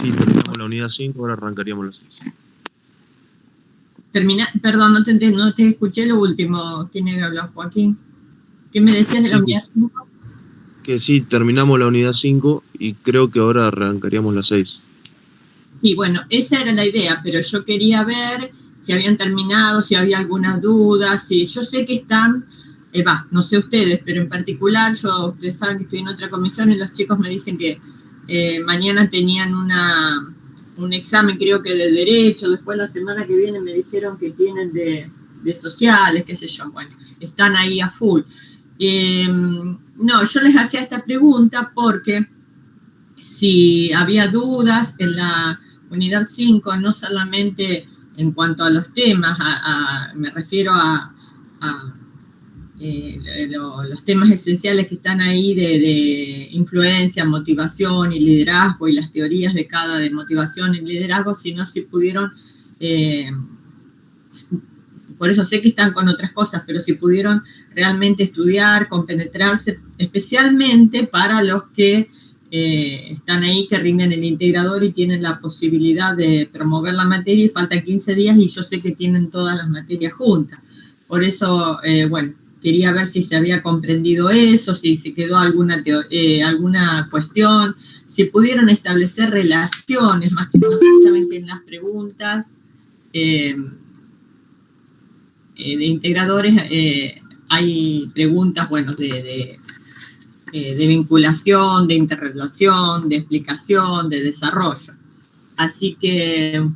Sí, terminamos la unidad 5, ahora arrancaríamos la 6. Perdón, no te escuché lo último. ¿Quién era hablado, Joaquín? ¿Qué me decías de la unidad 5? Que sí, terminamos la unidad 5 y creo que ahora arrancaríamos la 6. Sí, bueno, esa era la idea, pero yo quería ver si habían terminado, si había algunas dudas, si yo sé que están, no sé ustedes, pero en particular ustedes saben que estoy en otra comisión y los chicos me dicen que mañana tenían un examen, creo que de derecho, después la semana que viene me dijeron que tienen de sociales, qué sé yo, bueno, están ahí a full. No, yo les hacía esta pregunta porque si había dudas en la unidad 5, no solamente en cuanto a los temas, me refiero a los temas esenciales que están ahí de influencia, motivación y liderazgo y las teorías de cada de motivación y liderazgo, sino si pudieron, por eso sé que están con otras cosas, pero si pudieron realmente estudiar, compenetrarse, especialmente para los que están ahí, que rinden el integrador y tienen la posibilidad de promover la materia y faltan 15 días y yo sé que tienen todas las materias juntas. Por eso, bueno, quería ver si se había comprendido eso, si se quedó alguna cuestión, si pudieron establecer relaciones, más que nada, saben que en las preguntas de integradores hay preguntas, bueno, de vinculación, de interrelación, de explicación, de desarrollo. Así que,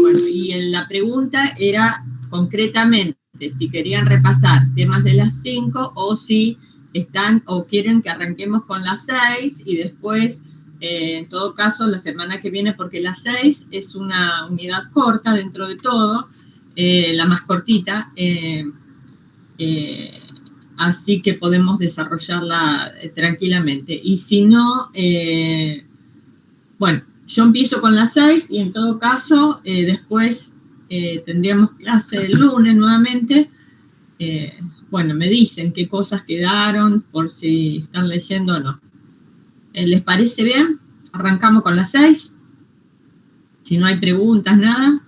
bueno, y en la pregunta era concretamente si querían repasar temas de las 5 o si están o quieren que arranquemos con las 6 y después, en todo caso, la semana que viene, porque la 6 es una unidad corta dentro de todo, la más cortita, así que podemos desarrollarla tranquilamente. Y si no, bueno, yo empiezo con las 6 y en todo caso, después tendríamos clase el lunes nuevamente. Bueno, me dicen qué cosas quedaron, por si están leyendo o no. ¿Les parece bien? Arrancamos con las 6. Si no hay preguntas, nada.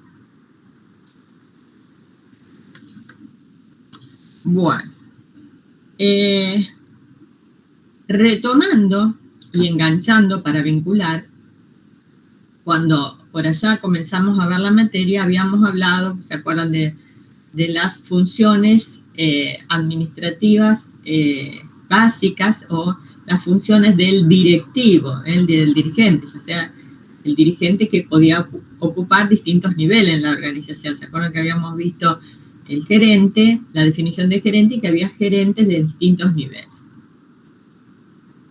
Bueno. Retomando y enganchando para vincular, cuando por allá comenzamos a ver la materia, habíamos hablado, ¿se acuerdan de las funciones administrativas básicas o las funciones del directivo, del dirigente, ya sea el dirigente que podía ocupar distintos niveles en la organización? ¿Se acuerdan que habíamos visto el gerente, la definición de gerente, y que había gerentes de distintos niveles?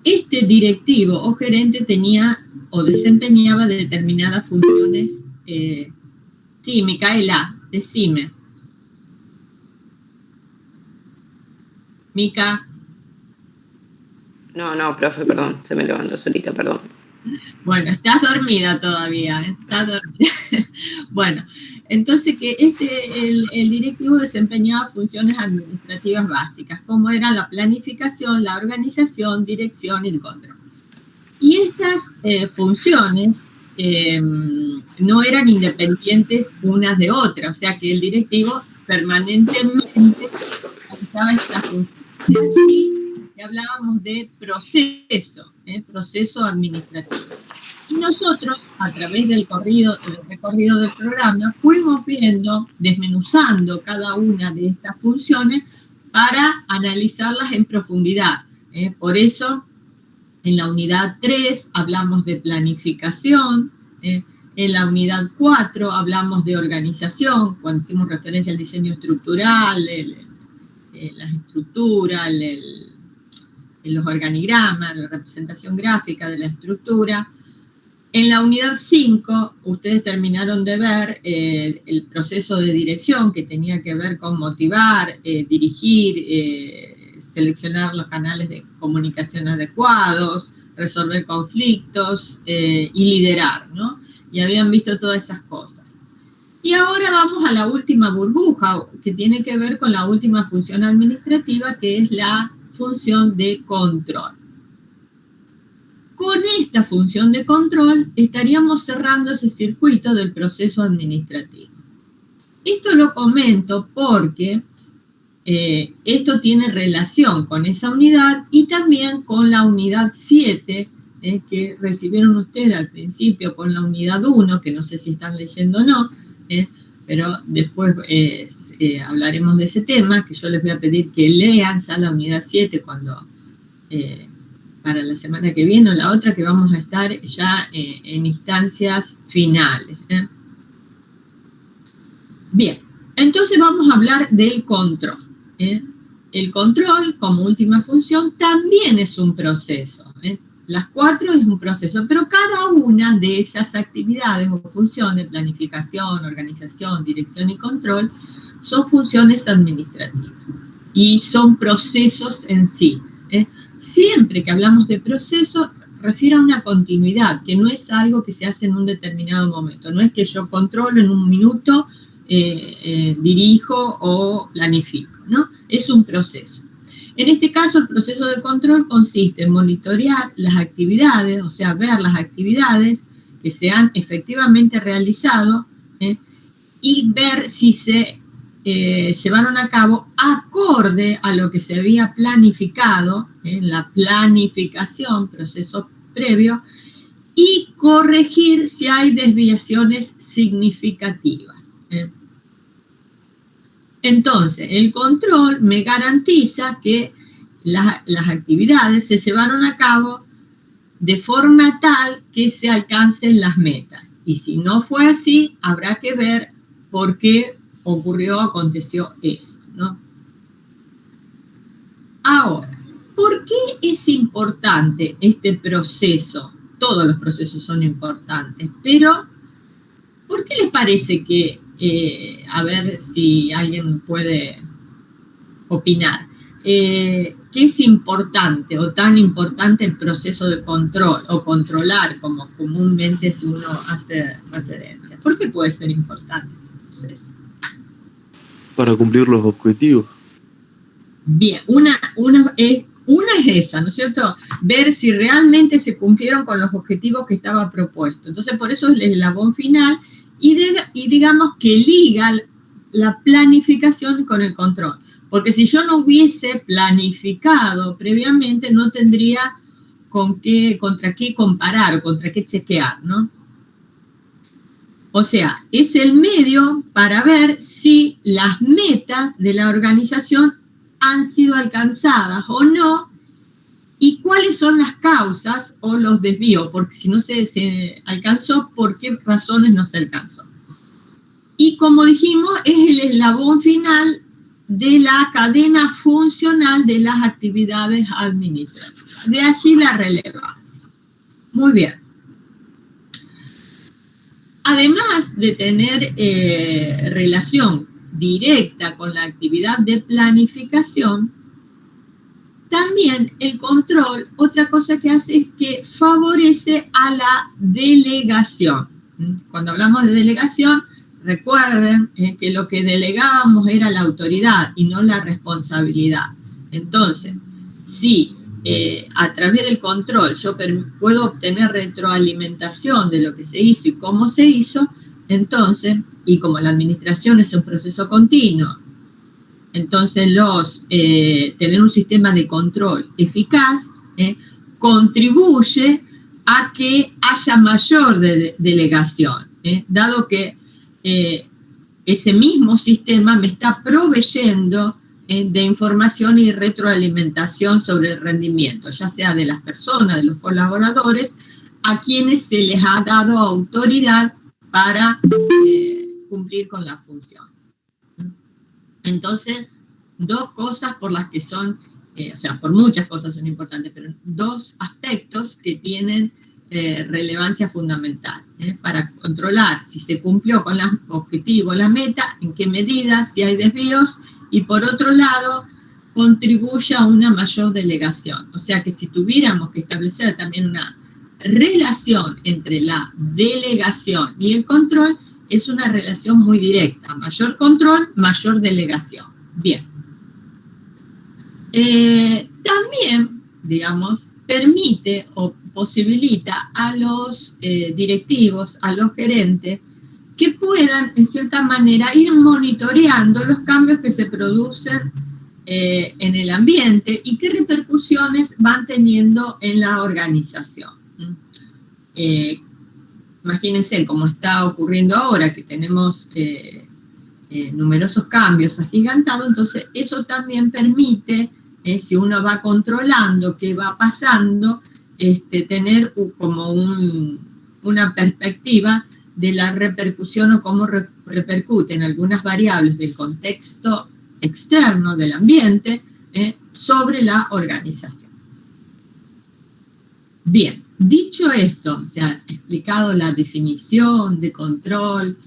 Este directivo o gerente tenía o desempeñaba determinadas funciones. Sí, Micaela, decime. Mica. No, profe, perdón, se me levantó solita, perdón. Bueno, estás dormida todavía, ¿eh? Estás dormida. Bueno, entonces que el directivo desempeñaba funciones administrativas básicas, como eran la planificación, la organización, dirección y el control. Y estas funciones no eran independientes unas de otras, o sea que el directivo permanentemente realizaba estas funciones. Allí hablábamos de proceso administrativo. Y nosotros, a través del recorrido del programa, fuimos viendo, desmenuzando cada una de estas funciones para analizarlas en profundidad. Por eso, en la unidad 3 hablamos de planificación, en la unidad 4 hablamos de organización, cuando hicimos referencia al diseño estructural, las estructuras, los organigramas, la representación gráfica de la estructura. En la unidad 5, ustedes terminaron de ver el proceso de dirección, que tenía que ver con motivar, dirigir, seleccionar los canales de comunicación adecuados, resolver conflictos y liderar, ¿no? Y habían visto todas esas cosas. Y ahora vamos a la última burbuja, que tiene que ver con la última función administrativa, que es la función de control. con esta función de control estaríamos cerrando ese circuito del proceso administrativo. Esto lo comento porque esto tiene relación con esa unidad y también con la unidad 7 que recibieron ustedes al principio, con la unidad 1, que no sé si están leyendo o no, pero después hablaremos de ese tema, que yo les voy a pedir que lean ya la unidad 7 cuando, para la semana que viene o la otra, que vamos a estar ya en instancias finales. Bien, entonces vamos a hablar del control. El control, como última función, también es un proceso. Las 4 es un proceso, pero cada una de esas actividades o funciones, planificación, organización, dirección y control, son funciones administrativas y son procesos en sí. Siempre que hablamos de proceso, refiere a una continuidad, que no es algo que se hace en un determinado momento. No es que yo controlo en un minuto, dirijo o planifico, ¿no? Es un proceso. En este caso, el proceso de control consiste en monitorear las actividades, o sea, ver las actividades que se han efectivamente realizado y ver si se llevaron a cabo acorde a lo que se había planificado, la planificación, proceso previo, y corregir si hay desviaciones significativas. Entonces, el control me garantiza que las actividades se llevaron a cabo de forma tal que se alcancen las metas. Y si no fue así, habrá que ver por qué aconteció eso, ¿no? Ahora, ¿por qué es importante este proceso? Todos los procesos son importantes, pero ¿por qué les parece que, a ver si alguien puede opinar, que es importante o tan importante el proceso de control o controlar, como comúnmente si uno hace referencia? ¿Por qué puede ser importante el proceso? Para cumplir los objetivos. Bien, una es esa, ¿no es cierto? Ver si realmente se cumplieron con los objetivos que estaba propuesto. Entonces, por eso es el eslabón final y digamos que liga la planificación con el control. Porque si yo no hubiese planificado previamente, no tendría contra qué comparar o contra qué chequear, ¿no? O sea, es el medio para ver si las metas de la organización han sido alcanzadas o no, y cuáles son las causas o los desvíos, porque si no se alcanzó, ¿por qué razones no se alcanzó? Y como dijimos, es el eslabón final de la cadena funcional de las actividades administrativas. De allí la relevancia. Muy bien. Además de tener relación directa con la actividad de planificación, también el control, otra cosa que hace es que favorece a la delegación. Cuando hablamos de delegación, recuerden que lo que delegábamos era la autoridad y no la responsabilidad. Entonces, si a través del control yo puedo obtener retroalimentación de lo que se hizo y cómo se hizo, entonces, y como la administración es un proceso continuo, entonces tener un sistema de control eficaz contribuye a que haya mayor delegación, dado que ese mismo sistema me está proveyendo de información y retroalimentación sobre el rendimiento, ya sea de las personas, de los colaboradores, a quienes se les ha dado autoridad para cumplir con la función. Entonces, dos cosas por las que son, o sea, por muchas cosas son importantes, pero dos aspectos que tienen relevancia fundamental para controlar si se cumplió con los objetivos, la meta, en qué medida, si hay desvíos, y por otro lado, contribuye a una mayor delegación. O sea que si tuviéramos que establecer también una relación entre la delegación y el control, es una relación muy directa. Mayor control, mayor delegación. Bien. También, digamos, permite o posibilita a los directivos, a los gerentes, que puedan, en cierta manera, ir monitoreando los cambios que se producen en el ambiente y qué repercusiones van teniendo en la organización. Imagínense cómo está ocurriendo ahora, que tenemos numerosos cambios agigantados, entonces eso también permite, si uno va controlando qué va pasando, tener como una perspectiva de la repercusión o cómo repercuten algunas variables del contexto externo del ambiente sobre la organización. Bien, dicho esto, se ha explicado la definición de control,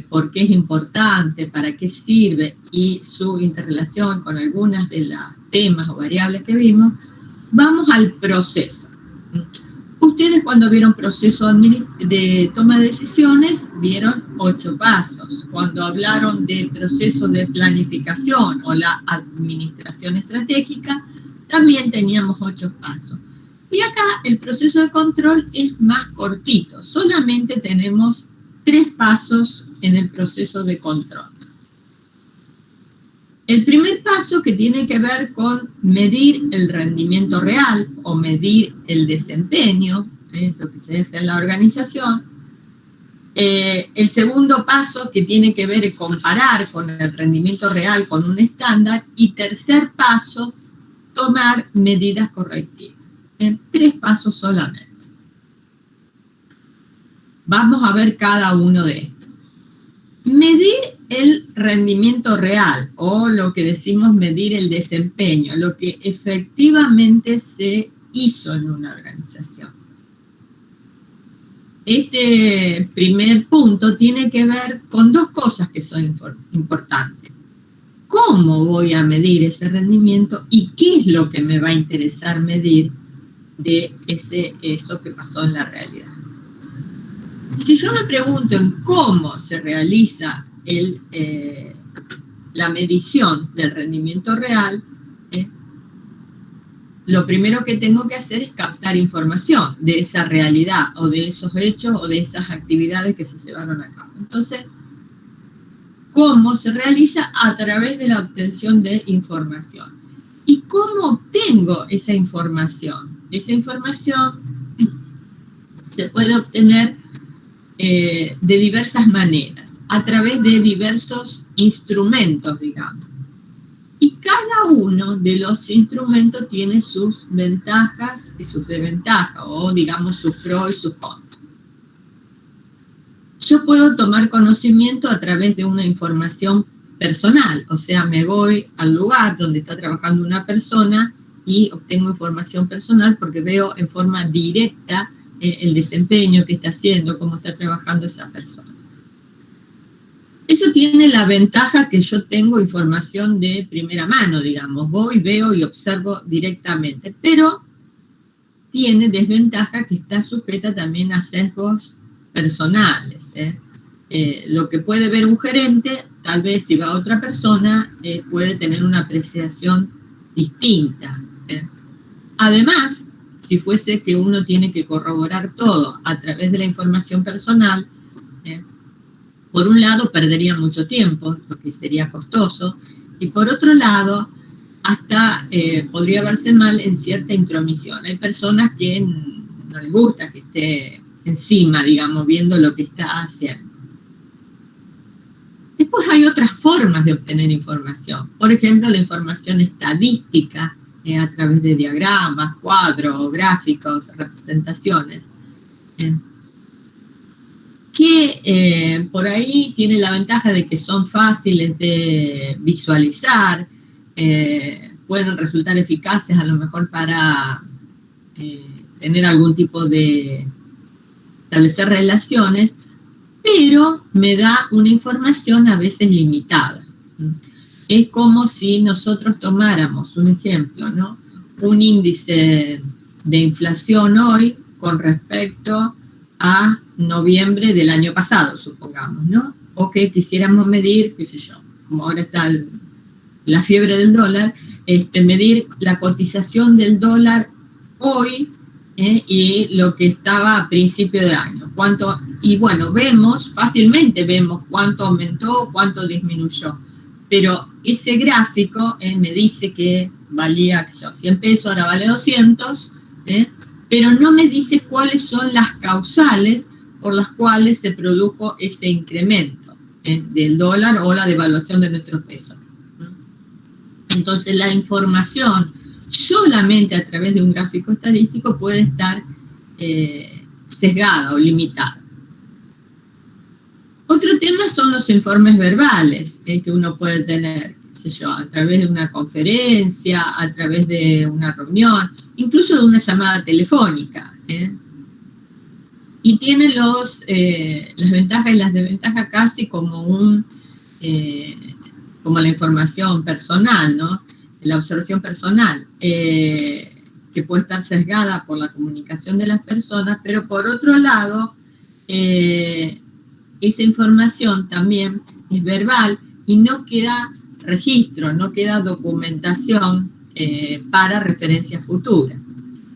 por qué es importante, para qué sirve y su interrelación con algunas de los temas o variables que vimos, vamos al proceso. Ustedes cuando vieron proceso de toma de decisiones, vieron 8 pasos. Cuando hablaron del proceso de planificación o la administración estratégica, también teníamos 8 pasos. Y acá el proceso de control es más cortito, solamente tenemos 3 pasos en el proceso de control. El primer paso, que tiene que ver con medir el rendimiento real o medir el desempeño, lo que se hace en la organización. El segundo paso, que tiene que ver con comparar con el rendimiento real con un estándar. Y tercer paso, tomar medidas correctivas. En 3 pasos solamente. Vamos a ver cada uno de estos. Medir el rendimiento real, o lo que decimos medir el desempeño, lo que efectivamente se hizo en una organización. Este primer punto tiene que ver con 2 cosas que son importantes. ¿Cómo voy a medir ese rendimiento y qué es lo que me va a interesar medir de eso que pasó en la realidad? Si yo me pregunto en cómo se realiza la medición del rendimiento real, lo primero que tengo que hacer es captar información de esa realidad o de esos hechos o de esas actividades que se llevaron a cabo. Entonces, ¿cómo se realiza? A través de la obtención de información. ¿Y cómo obtengo esa información? Esa información se puede obtener de diversas maneras, a través de diversos instrumentos, digamos. Y cada uno de los instrumentos tiene sus ventajas y sus desventajas, o digamos sus pros y sus contras. Yo puedo tomar conocimiento a través de una información personal, o sea, me voy al lugar donde está trabajando una persona y obtengo información personal porque veo en forma directa el desempeño que está haciendo, cómo está trabajando esa persona. Eso tiene la ventaja que yo tengo información de primera mano, digamos. Voy, veo y observo directamente. Pero tiene desventaja que está sujeta también a sesgos personales. Lo que puede ver un gerente, tal vez si va otra persona, puede tener una apreciación distinta. Además, si fuese que uno tiene que corroborar todo a través de la información personal, por un lado perdería mucho tiempo, lo que sería costoso, y por otro lado, hasta podría verse mal en cierta intromisión. Hay personas que no les gusta que esté encima, digamos, viendo lo que está haciendo. Después hay otras formas de obtener información. Por ejemplo, la información estadística, a través de diagramas, cuadros, gráficos, representaciones, que por ahí tiene la ventaja de que son fáciles de visualizar, pueden resultar eficaces a lo mejor para tener algún tipo de establecer relaciones, pero me da una información a veces limitada. Es como si nosotros tomáramos un ejemplo, ¿no? Un índice de inflación hoy con respecto a noviembre del año pasado, supongamos, ¿no? O que quisiéramos medir, qué sé yo, como ahora está la fiebre del dólar, medir la cotización del dólar hoy y lo que estaba a principio de año. Y bueno, fácilmente vemos cuánto aumentó, cuánto disminuyó. Pero ese gráfico me dice que valía 100 pesos, ahora vale 200, pero no me dice cuáles son las causales por las cuales se produjo ese incremento del dólar o la devaluación de nuestro peso. Entonces la información solamente a través de un gráfico estadístico puede estar sesgada o limitada. Otro tema son los informes verbales que uno puede tener, qué sé yo, a través de una conferencia, a través de una reunión, incluso de una llamada telefónica. Y tiene las ventajas y las desventajas casi como como la información personal, ¿no? La observación personal, que puede estar sesgada por la comunicación de las personas, pero por otro lado, esa información también es verbal y no queda registro, no queda documentación para referencia futura.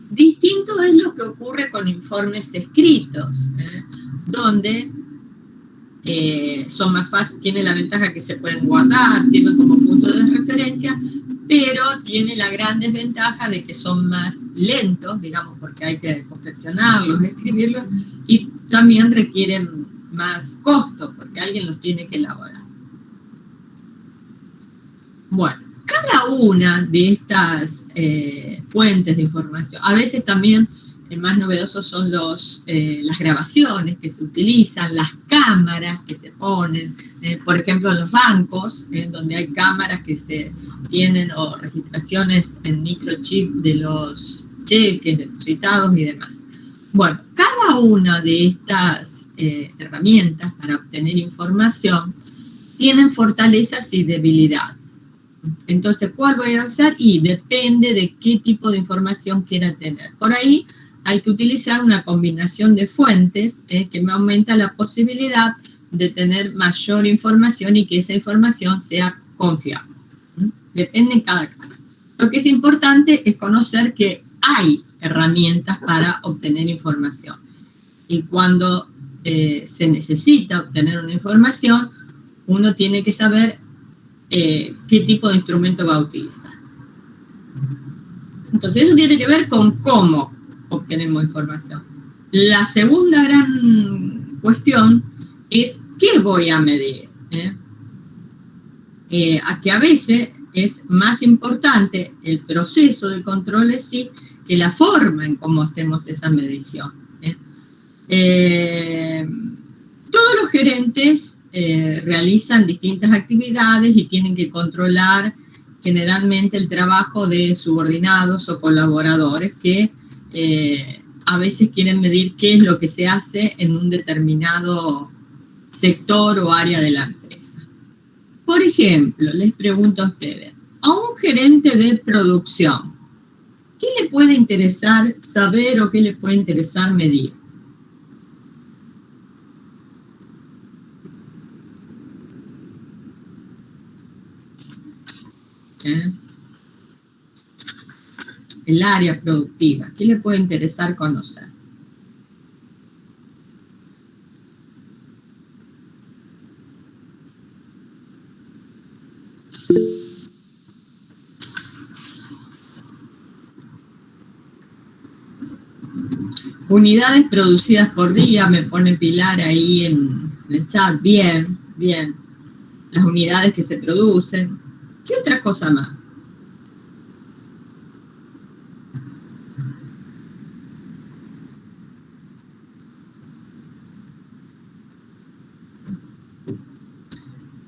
Distinto es lo que ocurre con informes escritos, donde son más fáciles, tiene la ventaja que se pueden guardar, sirven como punto de referencia, pero tiene la gran desventaja de que son más lentos, digamos, porque hay que confeccionarlos, escribirlos, y también requieren más costo, porque alguien los tiene que elaborar. Bueno, cada una de estas fuentes de información, a veces también más novedosos son las grabaciones que se utilizan, las cámaras que se ponen, por ejemplo en los bancos, donde hay cámaras que se tienen o registraciones en microchip de los cheques depositados y demás. Bueno, cada una de estas herramientas para obtener información tienen fortalezas y debilidades. Entonces, ¿cuál voy a usar? Y depende de qué tipo de información quiera tener. Por ahí hay que utilizar una combinación de fuentes que me aumenta la posibilidad de tener mayor información y que esa información sea confiable. Depende en cada caso. Lo que es importante es conocer que hay herramientas para obtener información. Y cuando se necesita obtener una información, uno tiene que saber qué tipo de instrumento va a utilizar. Entonces, eso tiene que ver con cómo obtenemos información. La segunda gran cuestión es qué voy a medir. A que a veces es más importante el proceso de control en sí que la forma en cómo hacemos esa medición. Todos los gerentes realizan distintas actividades y tienen que controlar generalmente el trabajo de subordinados o colaboradores que a veces quieren medir qué es lo que se hace en un determinado sector o área de la empresa. Por ejemplo, les pregunto a ustedes, a un gerente de producción, ¿qué le puede interesar saber o qué le puede interesar medir? El área productiva, ¿qué le puede interesar conocer? Unidades producidas por día, me pone Pilar ahí en el chat. Bien, bien. Las unidades que se producen. ¿Qué otra cosa más?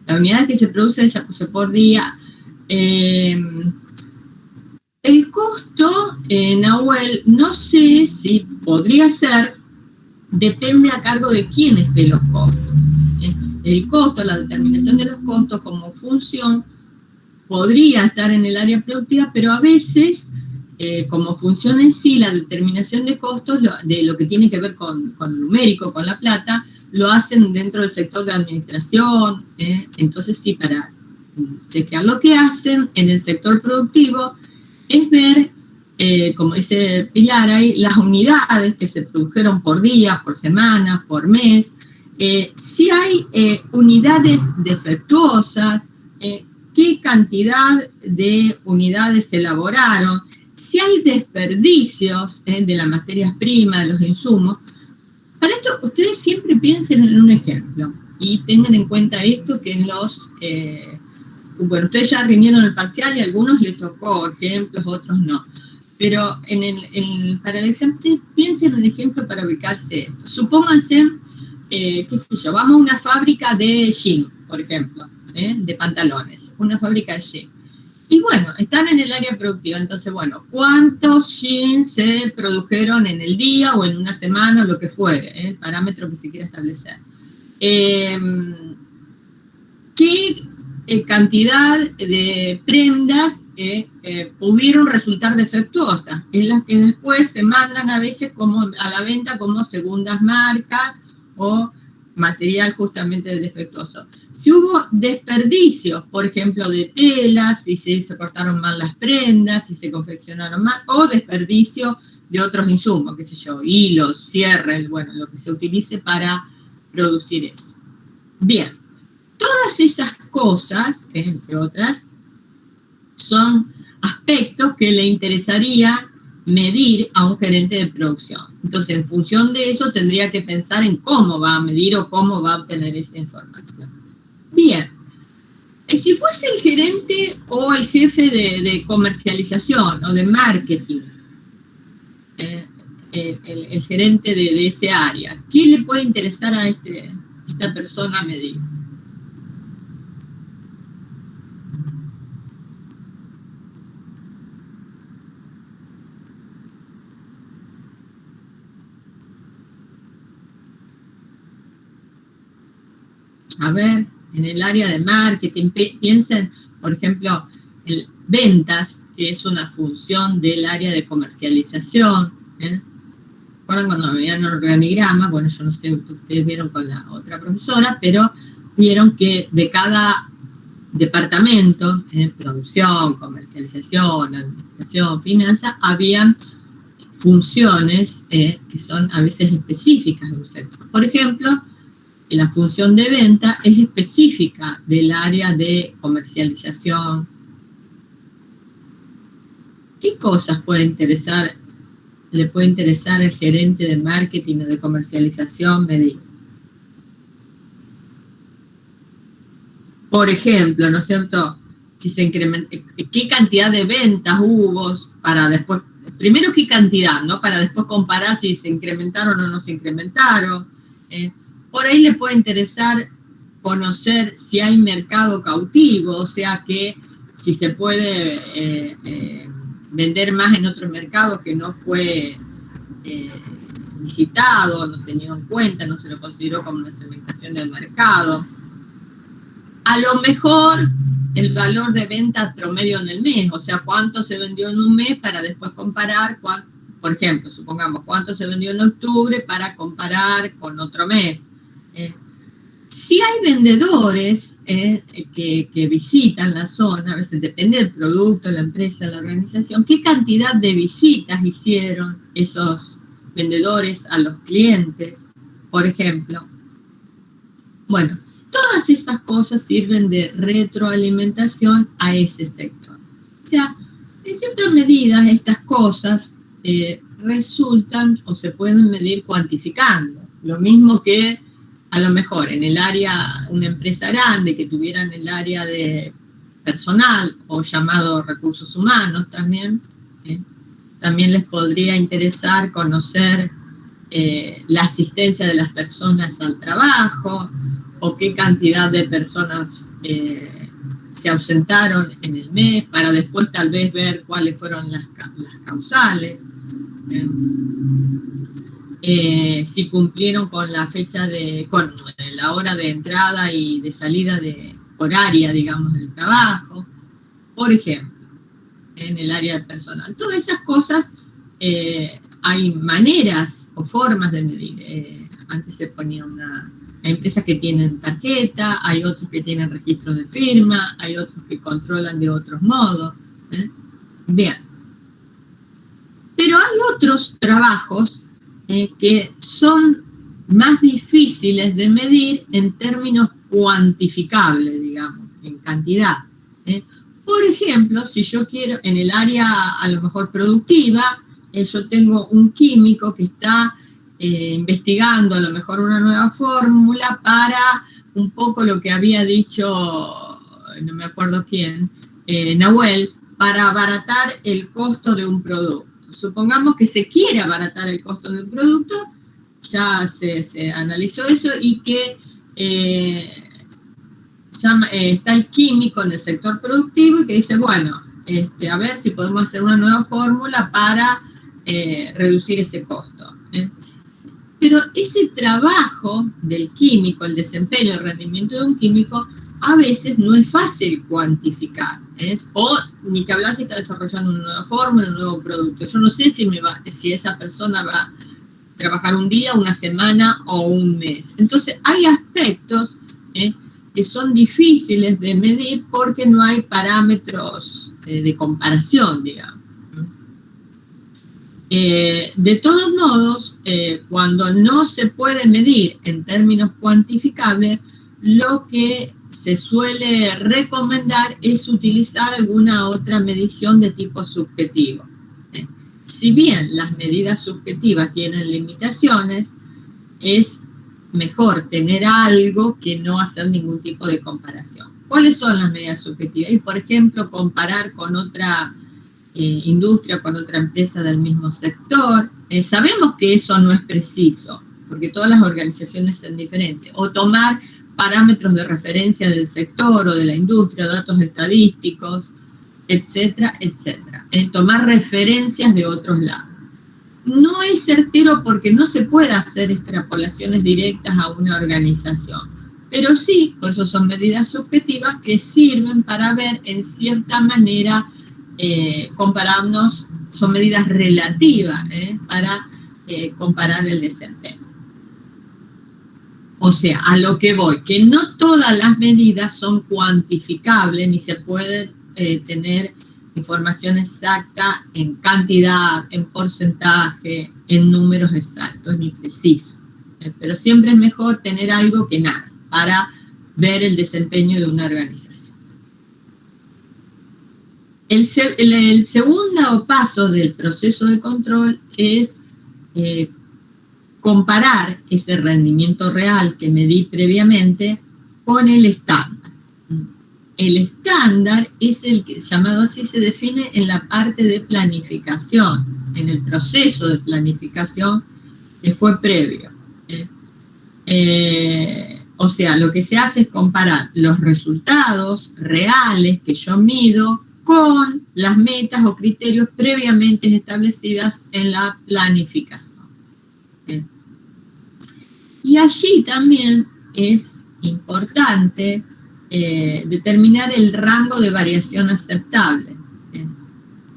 La unidad que se produce ya puse por día. El costo, Nahuel, no sé si podría ser, depende a cargo de quién esté los costos. El costo, la determinación de los costos como función, podría estar en el área productiva, pero a veces, como función en sí, la determinación de costos, de lo que tiene que ver con numérico, con la plata, lo hacen dentro del sector de administración. Entonces, sí, para chequear lo que hacen en el sector productivo, es ver como dice Pilar, hay las unidades que se produjeron por día, por semana, por mes. Si hay unidades defectuosas, qué cantidad de unidades se elaboraron, si hay desperdicios de las materias primas, de los insumos. Para esto, ustedes siempre piensen en un ejemplo y tengan en cuenta esto que en los... bueno, ustedes ya rindieron el parcial y a algunos les tocó ejemplos, otros no. Pero para el examen, ustedes piensen en el ejemplo para ubicarse esto. Supónganse, qué sé yo, vamos a una fábrica de jean, por ejemplo, de pantalones, una fábrica de jean. Y bueno, están en el área productiva, entonces, bueno, ¿cuántos jeans se produjeron en el día o en una semana o lo que fuere? El parámetro que se quiera establecer. ¿Qué cantidad de prendas pudieron resultar defectuosas? En las que después se mandan a veces como a la venta como segundas marcas o material justamente defectuoso. Si hubo desperdicios, por ejemplo, de telas, si se cortaron mal las prendas, si se confeccionaron mal, o desperdicio de otros insumos, qué sé yo, hilos, cierres, bueno, lo que se utilice para producir eso. Bien, todas esas cosas, entre otras, son aspectos que le interesaría medir a un gerente de producción. Entonces, en función de eso, tendría que pensar en cómo va a medir o cómo va a obtener esa información. Bien, si fuese el gerente o el jefe de comercialización o de marketing, el gerente de ese área, ¿qué le puede interesar a esta persona medir? A ver, en el área de marketing, piensen, por ejemplo, en ventas, que es una función del área de comercialización. ¿Recuerdan cuando veían el organigrama? Bueno, yo no sé, ustedes vieron con la otra profesora, pero vieron que de cada departamento, producción, comercialización, administración, finanzas, habían funciones que son a veces específicas de un sector. Por ejemplo, la función de venta es específica del área de comercialización. ¿Qué cosas le puede interesar al gerente de marketing o de comercialización medir? Por ejemplo, ¿no es cierto? Si se incrementa, ¿qué cantidad de ventas hubo para después? Primero, ¿qué cantidad, no? Para después comparar si se incrementaron o no se incrementaron. Por ahí le puede interesar conocer si hay mercado cautivo, o sea que si se puede vender más en otro mercado que no fue visitado, no tenido en cuenta, no se lo consideró como una segmentación del mercado. A lo mejor el valor de venta promedio en el mes, o sea, cuánto se vendió en un mes para después comparar, por ejemplo, supongamos cuánto se vendió en octubre para comparar con otro mes. Si hay vendedores que visitan la zona, a veces depende del producto, la empresa, la organización, ¿qué cantidad de visitas hicieron esos vendedores a los clientes, por ejemplo? Bueno, todas esas cosas sirven de retroalimentación a ese sector. O sea, en cierta medida estas cosas resultan o se pueden medir cuantificando. Lo mismo que a lo mejor en el área, una empresa grande que tuviera en el área de personal o llamado recursos humanos también, también les podría interesar conocer la asistencia de las personas al trabajo o qué cantidad de personas se ausentaron en el mes para después tal vez ver cuáles fueron las causales. Si cumplieron con la fecha con la hora de entrada y de salida horaria, digamos, del trabajo, por ejemplo, en el área del personal. Todas esas cosas hay maneras o formas de medir. Antes se ponía hay empresas que tienen tarjeta, hay otros que tienen registros de firma, hay otros que controlan de otros modos. Bien. Pero hay otros trabajos que son más difíciles de medir en términos cuantificables, digamos, en cantidad. Por ejemplo, si yo quiero, en el área a lo mejor productiva, yo tengo un químico que está investigando a lo mejor una nueva fórmula para un poco lo que había dicho, no me acuerdo quién, Nahuel, para abaratar el costo de un producto. Supongamos que se quiere abaratar el costo de un producto, ya se analizó eso y que está el químico en el sector productivo y que dice, bueno, a ver si podemos hacer una nueva fórmula para reducir ese costo. Pero ese trabajo del químico, el desempeño, el rendimiento de un químico, a veces no es fácil cuantificar, o ni que hablar si está desarrollando una nueva fórmula, un nuevo producto. Yo no sé si esa persona va a trabajar un día, una semana o un mes. Entonces hay aspectos que son difíciles de medir porque no hay parámetros de comparación, digamos. De todos modos, cuando no se puede medir en términos cuantificables, lo que se suele recomendar es utilizar alguna otra medición de tipo subjetivo. Si bien las medidas subjetivas tienen limitaciones, es mejor tener algo que no hacer ningún tipo de comparación. ¿Cuáles son las medidas subjetivas? Y, por ejemplo, comparar con otra industria, con otra empresa del mismo sector. Sabemos que eso no es preciso, porque todas las organizaciones son diferentes. O tomar parámetros de referencia del sector o de la industria, datos estadísticos, etcétera, etcétera. Tomar referencias de otros lados. No es certero porque no se puede hacer extrapolaciones directas a una organización, pero sí, por eso son medidas subjetivas que sirven para ver en cierta manera, compararnos, son medidas relativas para comparar el desempeño. O sea, a lo que voy, que no todas las medidas son cuantificables ni se puede tener información exacta en cantidad, en porcentaje, en números exactos ni precisos. Pero siempre es mejor tener algo que nada para ver el desempeño de una organización. El segundo paso del proceso de control es comparar ese rendimiento real que medí previamente con el estándar. El estándar es el que, llamado así, se define en la parte de planificación, en el proceso de planificación que fue previo. O sea, lo que se hace es comparar los resultados reales que yo mido con las metas o criterios previamente establecidas en la planificación. Y allí también es importante determinar el rango de variación aceptable.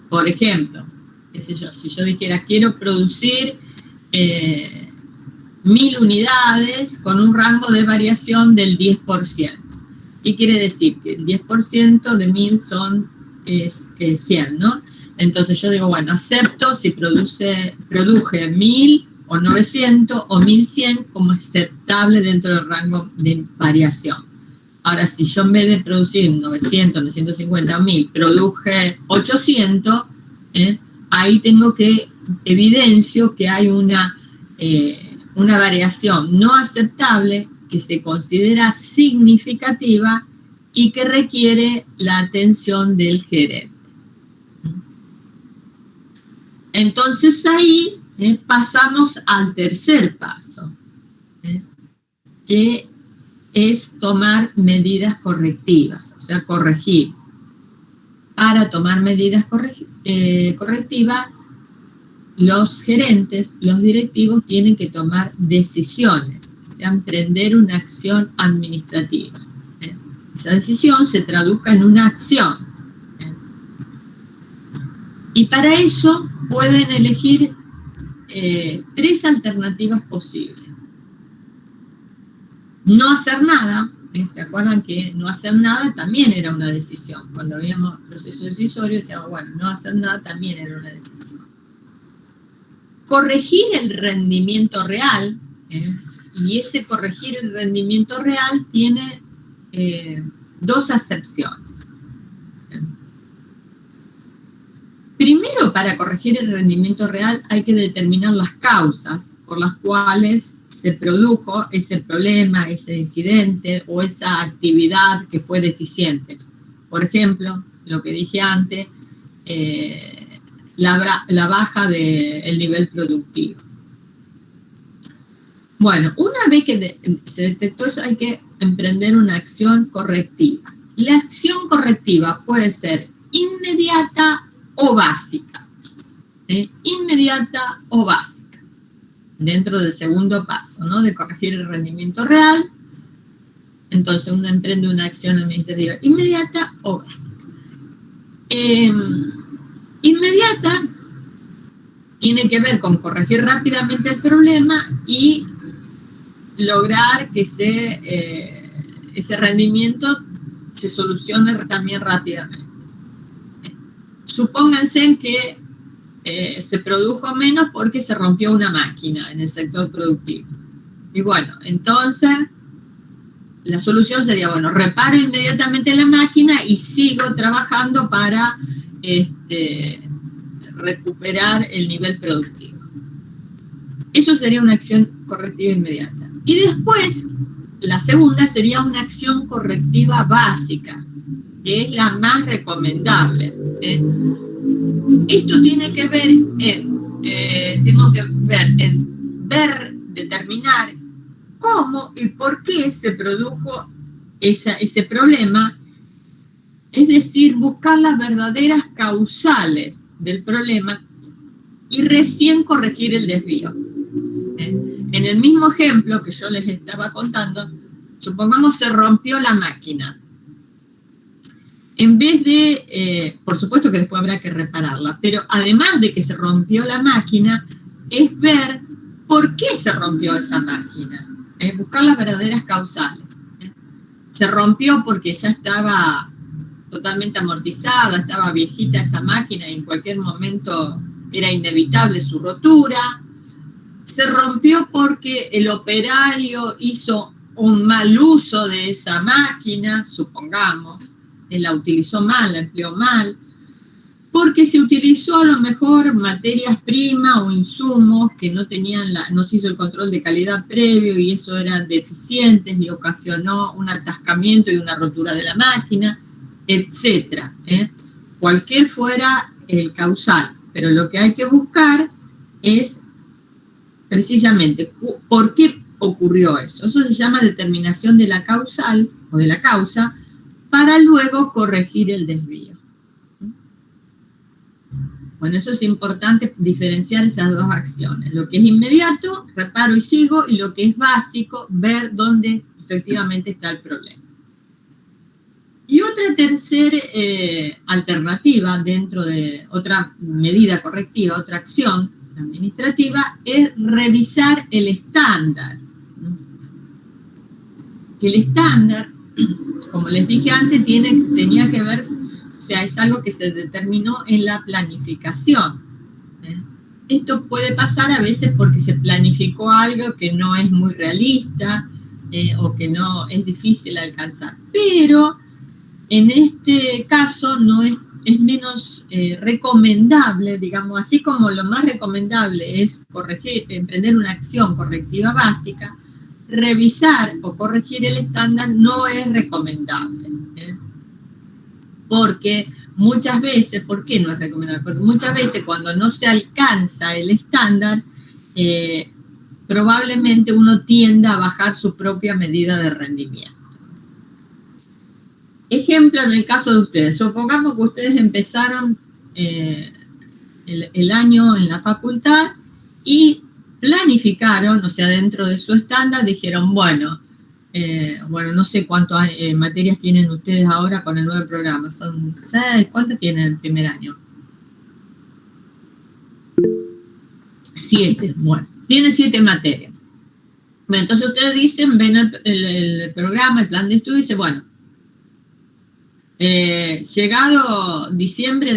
Por ejemplo, qué sé yo, si yo dijera quiero producir 1000 unidades con un rango de variación del 10%. ¿Qué quiere decir? Que el 10% de 1000 es 100, ¿no? Entonces yo digo, bueno, acepto si produje 1000 o 900 o 1100 como aceptable dentro del rango de variación. Ahora, si yo en vez de producir 900, 950 o 1000, produje 800, ahí tengo que evidencio que hay una variación no aceptable que se considera significativa y que requiere la atención del gerente. Entonces ahí pasamos al tercer paso, que es tomar medidas correctivas, o sea, corregir. Para tomar medidas correctivas, los gerentes, los directivos tienen que tomar decisiones, o sea, emprender una acción administrativa. Esa decisión se traduzca en una acción. Y para eso pueden elegir 3 alternativas posibles. No hacer nada, ¿se acuerdan que no hacer nada también era una decisión? Cuando habíamos proceso decisorio decíamos, bueno, no hacer nada también era una decisión. corregir el rendimiento real, y ese corregir el rendimiento real tiene dos acepciones. Primero, para corregir el rendimiento real hay que determinar las causas por las cuales se produjo ese problema, ese incidente o esa actividad que fue deficiente. Por ejemplo, lo que dije antes, la baja del nivel productivo. Bueno, una vez que se detectó eso, hay que emprender una acción correctiva. La acción correctiva puede ser inmediata o básica. Inmediata o básica. Dentro del segundo paso, ¿no? De corregir el rendimiento real. Entonces uno emprende una acción administrativa inmediata o básica. Inmediata tiene que ver con corregir rápidamente el problema y lograr que ese rendimiento se solucione también rápidamente. Supónganse que se produjo menos porque se rompió una máquina en el sector productivo. Y bueno, entonces la solución sería, bueno, reparo inmediatamente la máquina y sigo trabajando para recuperar el nivel productivo. Eso sería una acción correctiva inmediata. Y después, la segunda sería una acción correctiva básica, que es la más recomendable. Esto tiene que ver determinar cómo y por qué se produjo ese problema, es decir, buscar las verdaderas causales del problema y recién corregir el desvío. En el mismo ejemplo que yo les estaba contando, supongamos se rompió la máquina. En vez de, por supuesto que después habrá que repararla, pero además de que se rompió la máquina, es ver por qué se rompió esa máquina, buscar las verdaderas causales. Se rompió porque ya estaba totalmente amortizada, estaba viejita esa máquina y en cualquier momento era inevitable su rotura. Se rompió porque el operario hizo un mal uso de esa máquina, supongamos, la utilizó mal, la empleó mal, porque se utilizó a lo mejor materias primas o insumos que no se hizo el control de calidad previo y eso eran deficientes y ocasionó un atascamiento y una rotura de la máquina, etcétera. Cualquier fuera el causal, pero lo que hay que buscar es precisamente por qué ocurrió eso. Eso se llama determinación de la causal o de la causa para luego corregir el desvío. Bueno, eso es importante diferenciar esas dos acciones. Lo que es inmediato, reparo y sigo, y lo que es básico, ver dónde efectivamente está el problema. Y otra tercera alternativa dentro de otra medida correctiva, otra acción administrativa, es revisar el estándar. Que el estándar, como les dije antes, tenía que ver, o sea, es algo que se determinó en la planificación. Esto puede pasar a veces porque se planificó algo que no es muy realista o que no es difícil alcanzar. Pero en este caso no es menos recomendable, digamos, así como lo más recomendable es emprender una acción correctiva básica, revisar o corregir el estándar no es recomendable. Porque muchas veces, ¿por qué no es recomendable? Porque muchas veces cuando no se alcanza el estándar, probablemente uno tienda a bajar su propia medida de rendimiento. Ejemplo, en el caso de ustedes, supongamos que ustedes empezaron el año en la facultad y planificaron, o sea, dentro de su estándar, dijeron, bueno, no sé cuántas materias tienen ustedes ahora con el nuevo programa, son 6, ¿cuántas tienen el primer año? 7, bueno, tienen 7 materias. Bueno, entonces ustedes dicen, ven el programa, el plan de estudio, y dicen, bueno, llegado diciembre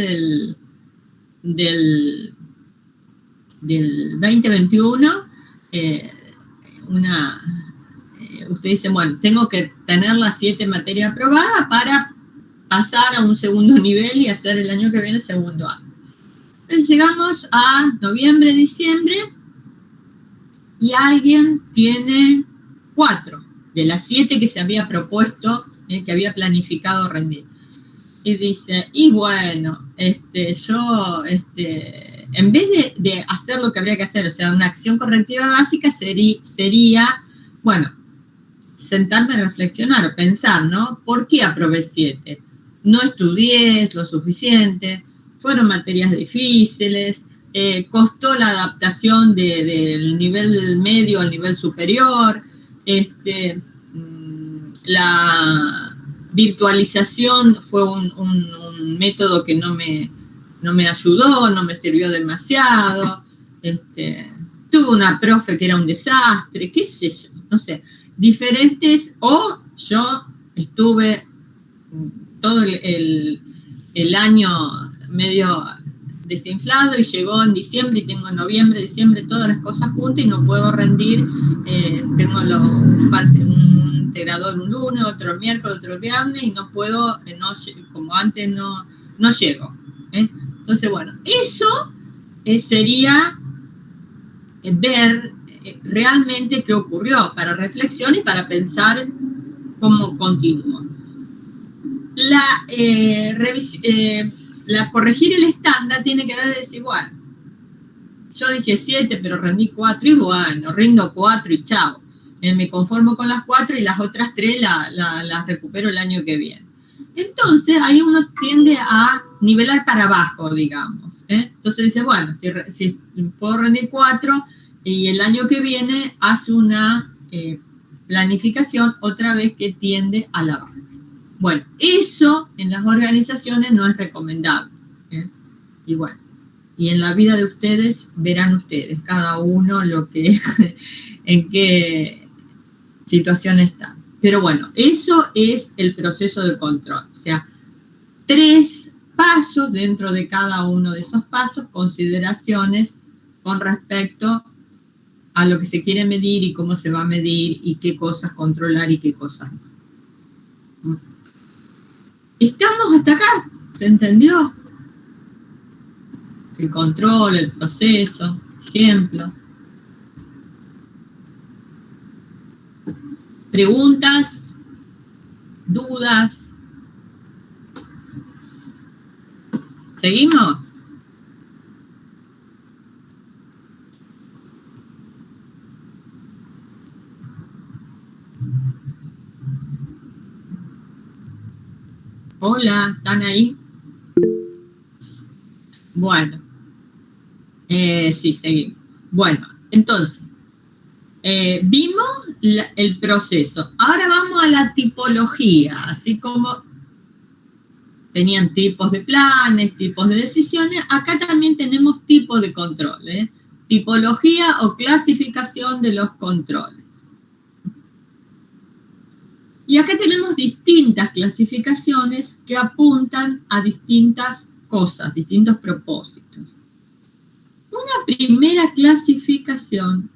del del 2021, usted dice, bueno, tengo que tener las 7 materias aprobadas para pasar a un segundo nivel y hacer el año que viene segundo año. Entonces llegamos a noviembre, diciembre, y alguien tiene 4 de las 7 que se había propuesto, que había planificado rendir. Y dice, y bueno, yo, en vez de hacer lo que habría que hacer, o sea, una acción correctiva básica sería, bueno, sentarme a reflexionar o pensar, ¿no? ¿Por qué aprobé 7? No estudié lo suficiente, fueron materias difíciles, costó la adaptación del nivel medio al nivel superior, la virtualización fue un método que no me ayudó, no me sirvió demasiado, tuve una profe que era un desastre, qué sé yo, no sé, diferentes, o yo estuve todo el año medio desinflado y llegó en diciembre y tengo en noviembre, diciembre, todas las cosas juntas y no puedo rendir, tengo un integrador un lunes, otro el miércoles, otro el viernes y no puedo, como antes no llego. Entonces, bueno, eso sería ver realmente qué ocurrió para reflexión y para pensar cómo continúo. La corregir el estándar tiene que ver decir, bueno, yo dije 7, pero rendí 4 y bueno, rindo 4 y chao. Me conformo con las 4 y las otras 3 las recupero el año que viene. Entonces, ahí uno tiende a nivelar para abajo, digamos. Entonces dice, bueno, si puedo rendir 4 y el año que viene hace una planificación otra vez que tiende a la baja. Bueno, eso en las organizaciones no es recomendable. Y bueno, y en la vida de ustedes verán ustedes, cada uno en qué situación está. Pero bueno, eso es el proceso de control. O sea, 3 pasos dentro de cada uno de esos pasos, consideraciones con respecto a lo que se quiere medir y cómo se va a medir y qué cosas controlar y qué cosas no. ¿Estamos hasta acá? ¿Se entendió? El control, el proceso, ejemplo. ¿Preguntas? ¿Dudas? ¿Seguimos? Hola, ¿están ahí? Bueno, sí, seguimos. Bueno, entonces, vimos el proceso. Ahora vamos a la tipología, así como tenían tipos de planes, tipos de decisiones, acá también tenemos tipos de control, tipología o clasificación de los controles. Y acá tenemos distintas clasificaciones que apuntan a distintas cosas, distintos propósitos. Una primera clasificación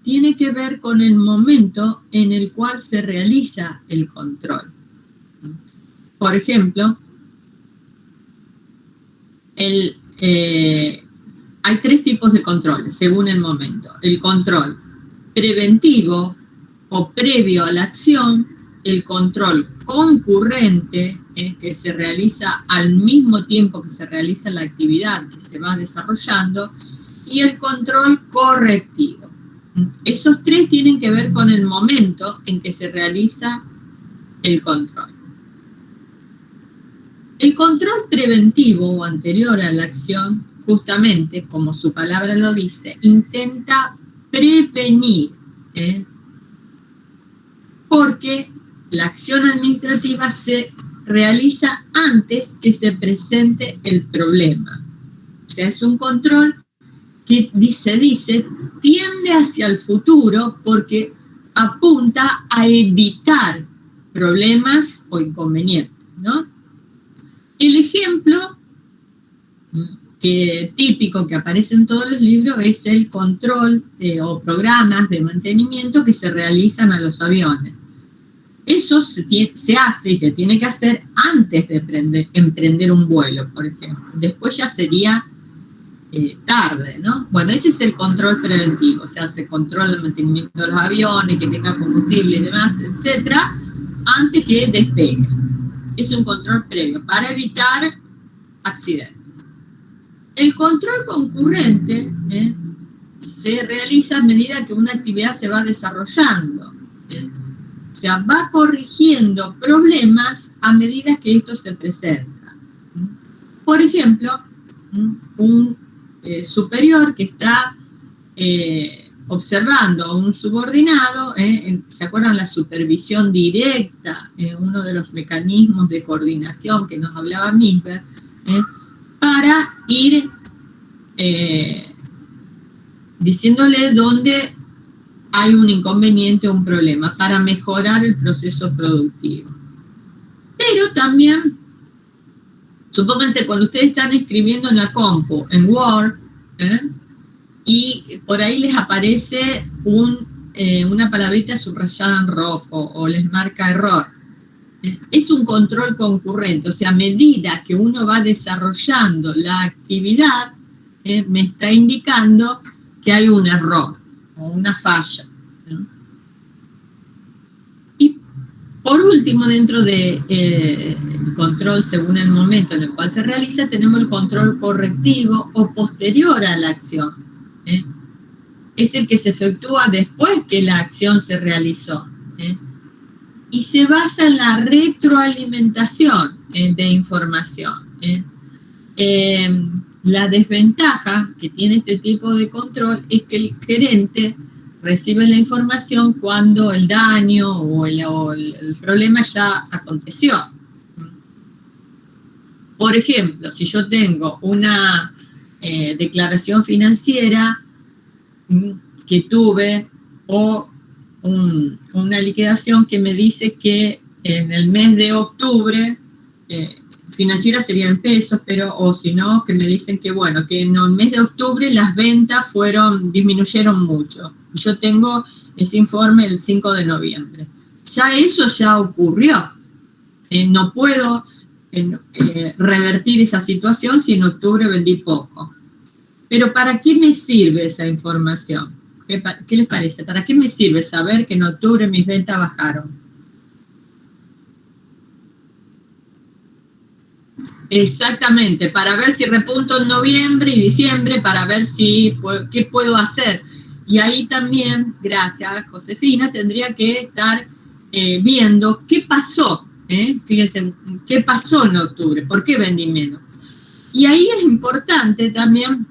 tiene que ver con el momento en el cual se realiza el control. Por ejemplo, hay 3 tipos de controles según el momento. El control preventivo o previo a la acción, el control concurrente, que se realiza al mismo tiempo que se realiza la actividad que se va desarrollando, y el control correctivo. Esos 3 tienen que ver con el momento en que se realiza el control. El control preventivo o anterior a la acción, justamente, como su palabra lo dice, intenta prevenir, porque la acción administrativa se realiza antes que se presente el problema. O sea, es un control que dice, tiende hacia el futuro porque apunta a evitar problemas o inconvenientes, ¿no? El ejemplo típico que aparece en todos los libros es el control o programas de mantenimiento que se realizan a los aviones. Eso se hace y se tiene que hacer antes de emprender un vuelo, por ejemplo. Después ya sería tarde, ¿no? Bueno, ese es el control preventivo, se hace control del mantenimiento de los aviones, que tenga combustible y demás, etcétera, antes que despegue. Es un control previo para evitar accidentes. El control concurrente se realiza a medida que una actividad se va desarrollando. O sea, va corrigiendo problemas a medida que esto se presenta. Por ejemplo, un superior que está observando a un subordinado, ¿se acuerdan la supervisión directa? Uno de los mecanismos de coordinación que nos hablaba Misber, para ir diciéndole dónde hay un inconveniente o un problema, para mejorar el proceso productivo. Pero también, supónganse, cuando ustedes están escribiendo en la compu, en Word, y por ahí les aparece una palabrita subrayada en rojo o les marca error. Es un control concurrente, o sea, a medida que uno va desarrollando la actividad, me está indicando que hay un error o una falla. Y por último, dentro del control según el momento en el cual se realiza, tenemos el control correctivo o posterior a la acción. Es el que se efectúa después que la acción se realizó. Y se basa en la retroalimentación de información. La desventaja que tiene este tipo de control es que el gerente recibe la información cuando el daño o el problema ya aconteció. Por ejemplo, si yo tengo una declaración financiera que tuve o una liquidación que me dice que en el mes de octubre, financiera sería en pesos, pero, o si no, que me dicen que bueno, que en el mes de octubre las ventas disminuyeron mucho. Yo tengo ese informe el 5 de noviembre. Ya eso ya ocurrió. No puedo revertir esa situación si en octubre vendí poco. Pero ¿para qué me sirve esa información? ¿Qué les parece? ¿Para qué me sirve saber que en octubre mis ventas bajaron? Exactamente, para ver si repunto en noviembre y diciembre, para ver qué puedo hacer. Y ahí también, gracias Josefina, tendría que estar viendo qué pasó. Fíjense, qué pasó en octubre, por qué vendí menos. Y ahí es importante también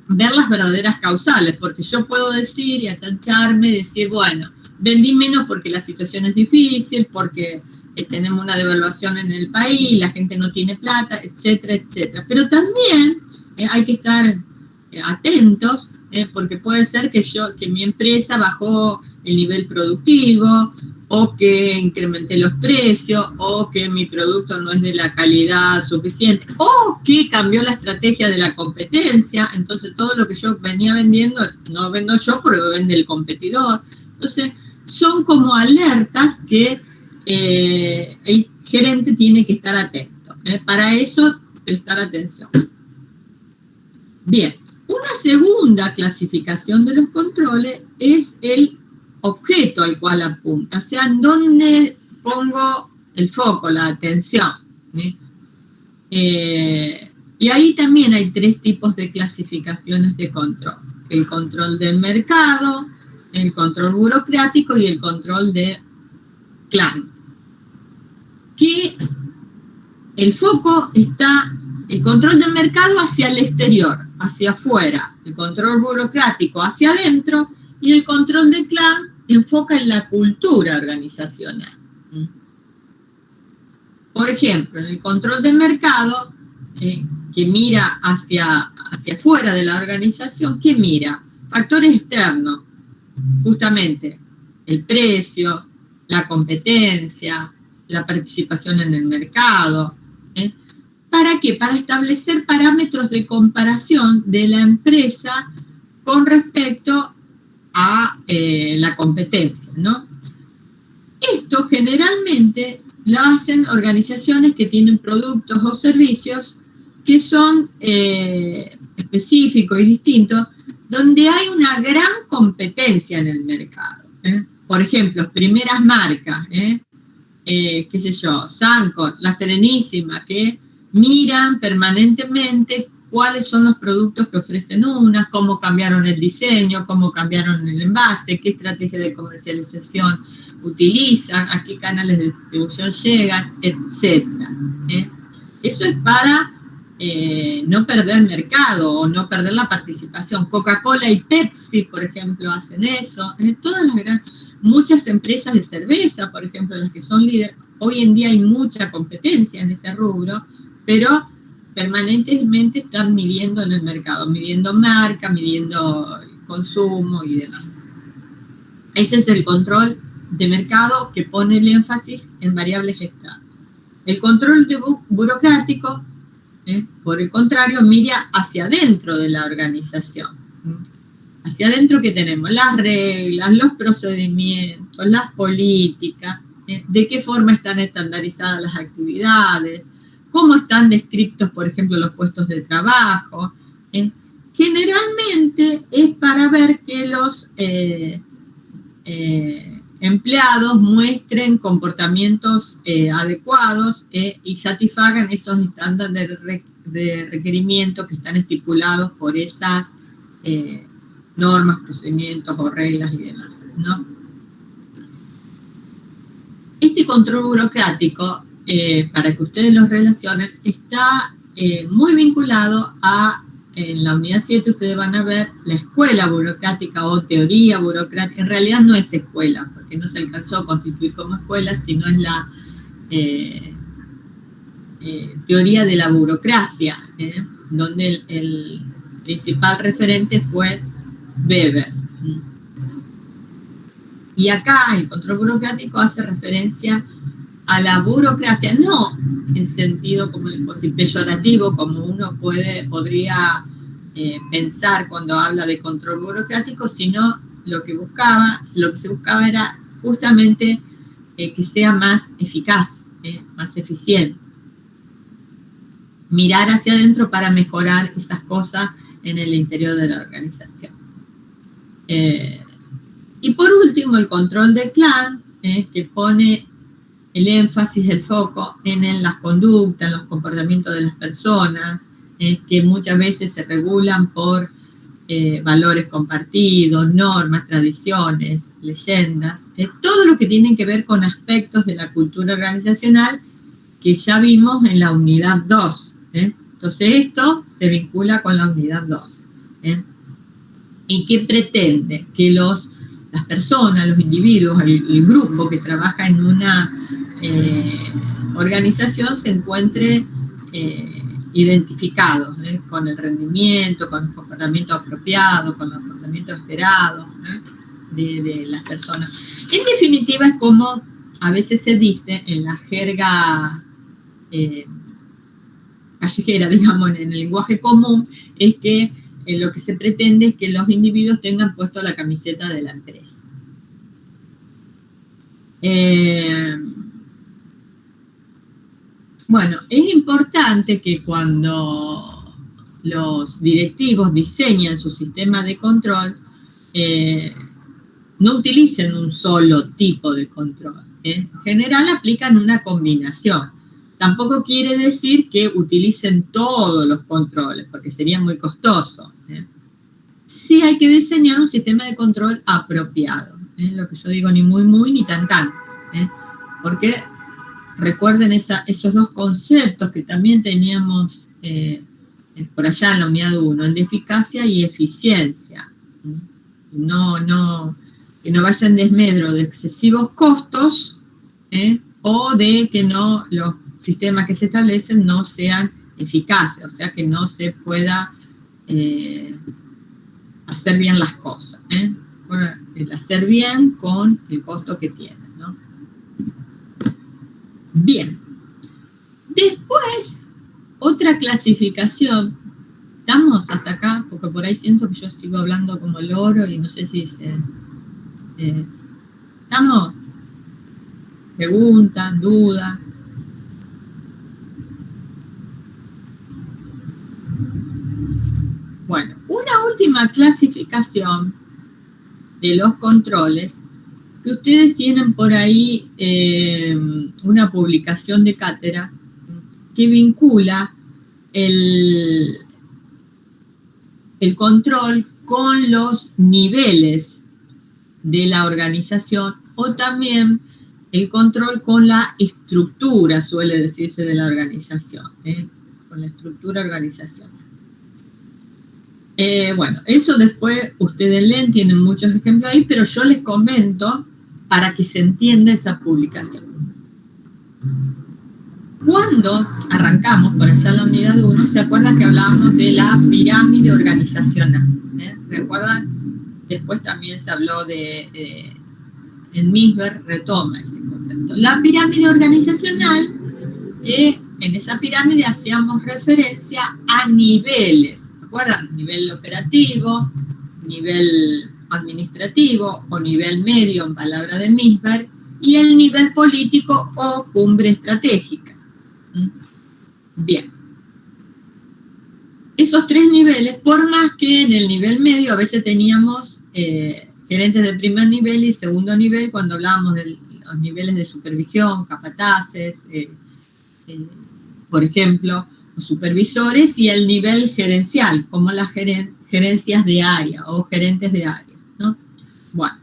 ver las verdaderas causales, porque yo puedo decir y achancharme, decir, bueno, vendí menos porque la situación es difícil, porque tenemos una devaluación en el país, la gente no tiene plata, etcétera, etcétera. Pero también hay que estar atentos, porque puede ser que mi empresa bajó el nivel productivo, o que incrementé los precios, o que mi producto no es de la calidad suficiente, o que cambió la estrategia de la competencia, entonces todo lo que yo venía vendiendo, no vendo yo, pero vende el competidor. Entonces, son como alertas que el gerente tiene que estar atento. Para eso, prestar atención. Bien, una segunda clasificación de los controles es el objeto al cual apunta, o sea, en dónde pongo el foco, la atención. Y ahí también hay 3 tipos de clasificaciones de control. El control del mercado, el control burocrático y el control de clan. Que el foco está, el control del mercado hacia el exterior, hacia afuera, el control burocrático hacia adentro y el control de clan enfoca en la cultura organizacional. Por ejemplo, en el control de mercado, que mira hacia afuera de la organización, ¿qué mira? Factores externos, justamente el precio, la competencia, la participación en el mercado. ¿Para qué? Para establecer parámetros de comparación de la empresa con respecto a la competencia, ¿no? Esto generalmente lo hacen organizaciones que tienen productos o servicios que son específicos y distintos, donde hay una gran competencia en el mercado. Por ejemplo, primeras marcas, qué sé yo, Sancor, La Serenísima, que miran permanentemente cuáles son los productos que ofrecen unas, cómo cambiaron el diseño, cómo cambiaron el envase, qué estrategia de comercialización utilizan, a qué canales de distribución llegan, etc. Eso es para no perder mercado o no perder la participación. Coca-Cola y Pepsi, por ejemplo, hacen eso. Muchas empresas de cerveza, por ejemplo, las que son líderes, hoy en día hay mucha competencia en ese rubro, pero permanentemente están midiendo en el mercado, midiendo marca, midiendo consumo y demás. Ese es el control de mercado que pone el énfasis en variables externas. El control burocrático, por el contrario, mira hacia adentro de la organización. Hacia adentro que tenemos las reglas, los procedimientos, las políticas, de qué forma están estandarizadas las actividades, cómo están descritos, por ejemplo, los puestos de trabajo. Generalmente es para ver que los empleados muestren comportamientos adecuados y satisfagan esos estándares de requerimiento que están estipulados por esas normas, procedimientos o reglas y demás, ¿no? Este control burocrático, para que ustedes lo relacionen, está muy vinculado a, en la unidad 7 ustedes van a ver la escuela burocrática o teoría burocrática. En realidad no es escuela, porque no se alcanzó a constituir como escuela, sino es la teoría de la burocracia, donde el principal referente fue Weber. Y acá el control burocrático hace referencia a la burocracia, no en sentido como peyorativo, como uno podría pensar cuando habla de control burocrático, sino lo que se buscaba era justamente que sea más eficaz, más eficiente. Mirar hacia adentro para mejorar esas cosas en el interior de la organización. Y por último, el control de clan, que pone el énfasis, el foco en las conductas, en los comportamientos de las personas, que muchas veces se regulan por valores compartidos, normas, tradiciones, leyendas, todo lo que tiene que ver con aspectos de la cultura organizacional que ya vimos en la unidad 2. Entonces esto se vincula con la unidad 2. ¿Y qué pretende? Que las personas, los individuos, el grupo que trabaja en una organización se encuentre identificado con el rendimiento, con el comportamiento apropiado, con el comportamiento esperado de las personas. En definitiva, es como a veces se dice en la jerga callejera, digamos, en el lenguaje común, es que lo que se pretende es que los individuos tengan puesto la camiseta de la empresa. Bueno, es importante que cuando los directivos diseñan su sistema de control, no utilicen un solo tipo de control. En general aplican una combinación. Tampoco quiere decir que utilicen todos los controles, porque sería muy costoso. Sí hay que diseñar un sistema de control apropiado. Lo que yo digo, ni muy, ni tan. Porque recuerden esos dos conceptos que también teníamos por allá en la unidad 1, el de eficacia y eficiencia. Que no vaya en desmedro de excesivos costos o de que los sistemas que se establecen no sean eficaces, o sea que no se pueda hacer bien las cosas. El hacer bien con el costo que tiene, ¿no? Bien. Después, otra clasificación. ¿Estamos hasta acá? Porque por ahí siento que yo sigo hablando como loro y no sé si ¿estamos? ¿Preguntas? ¿Dudas? Bueno, una última clasificación de los controles, que ustedes tienen por ahí una publicación de cátedra que vincula el control con los niveles de la organización o también el control con la estructura, suele decirse, de la organización, con la estructura organizacional. Bueno, eso después ustedes leen, tienen muchos ejemplos ahí, pero yo les comento para que se entienda esa publicación. Cuando arrancamos por allá la unidad 1, ¿se acuerdan que hablábamos de la pirámide organizacional? ¿Recuerdan? Después también se habló de en Misber retoma ese concepto. La pirámide organizacional, que en esa pirámide hacíamos referencia a niveles, ¿recuerdan? Nivel operativo, nivel administrativo o nivel medio en palabra de Misber, y el nivel político o cumbre estratégica. Bien. Esos tres niveles, por más que en el nivel medio a veces teníamos gerentes de primer nivel y segundo nivel, cuando hablábamos de los niveles de supervisión, capataces, por ejemplo, los supervisores, y el nivel gerencial, como las gerencias de área o gerentes de área, ¿no? Bueno.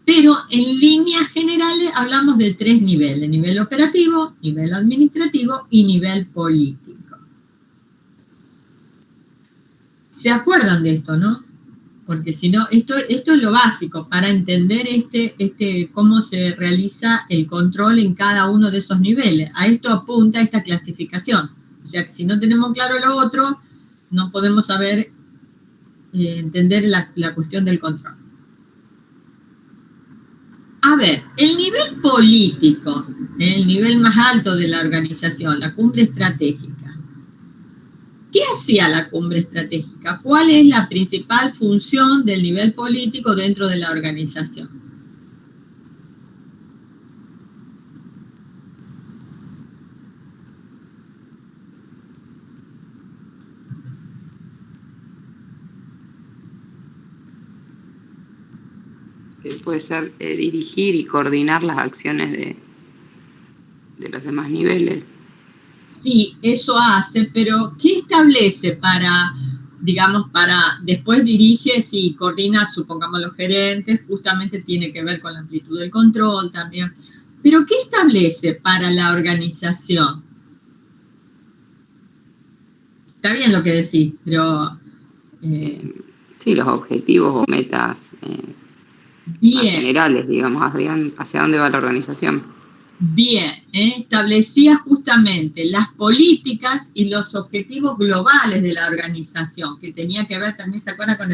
Pero en líneas generales hablamos de tres niveles: nivel operativo, nivel administrativo y nivel político. ¿Se acuerdan de esto, no? Porque si no, esto es lo básico para entender cómo se realiza el control en cada uno de esos niveles. A esto apunta esta clasificación. O sea, que si no tenemos claro lo otro, no podemos saber entender la cuestión del control. A ver, el nivel político, el nivel más alto de la organización, la cumbre estratégica. ¿Qué hacía la cumbre estratégica? ¿Cuál es la principal función del nivel político dentro de la organización? Puede ser dirigir y coordinar las acciones de los demás niveles. Sí, eso hace, pero ¿qué establece para, digamos, después dirige, si coordina, supongamos, los gerentes, justamente tiene que ver con la amplitud del control también, pero ¿qué establece para la organización? Está bien lo que decís, pero... sí, los objetivos o metas generales, digamos, hacia dónde va la organización. Bien, establecía justamente las políticas y los objetivos globales de la organización, que tenía que ver también, ¿se acuerdan? Con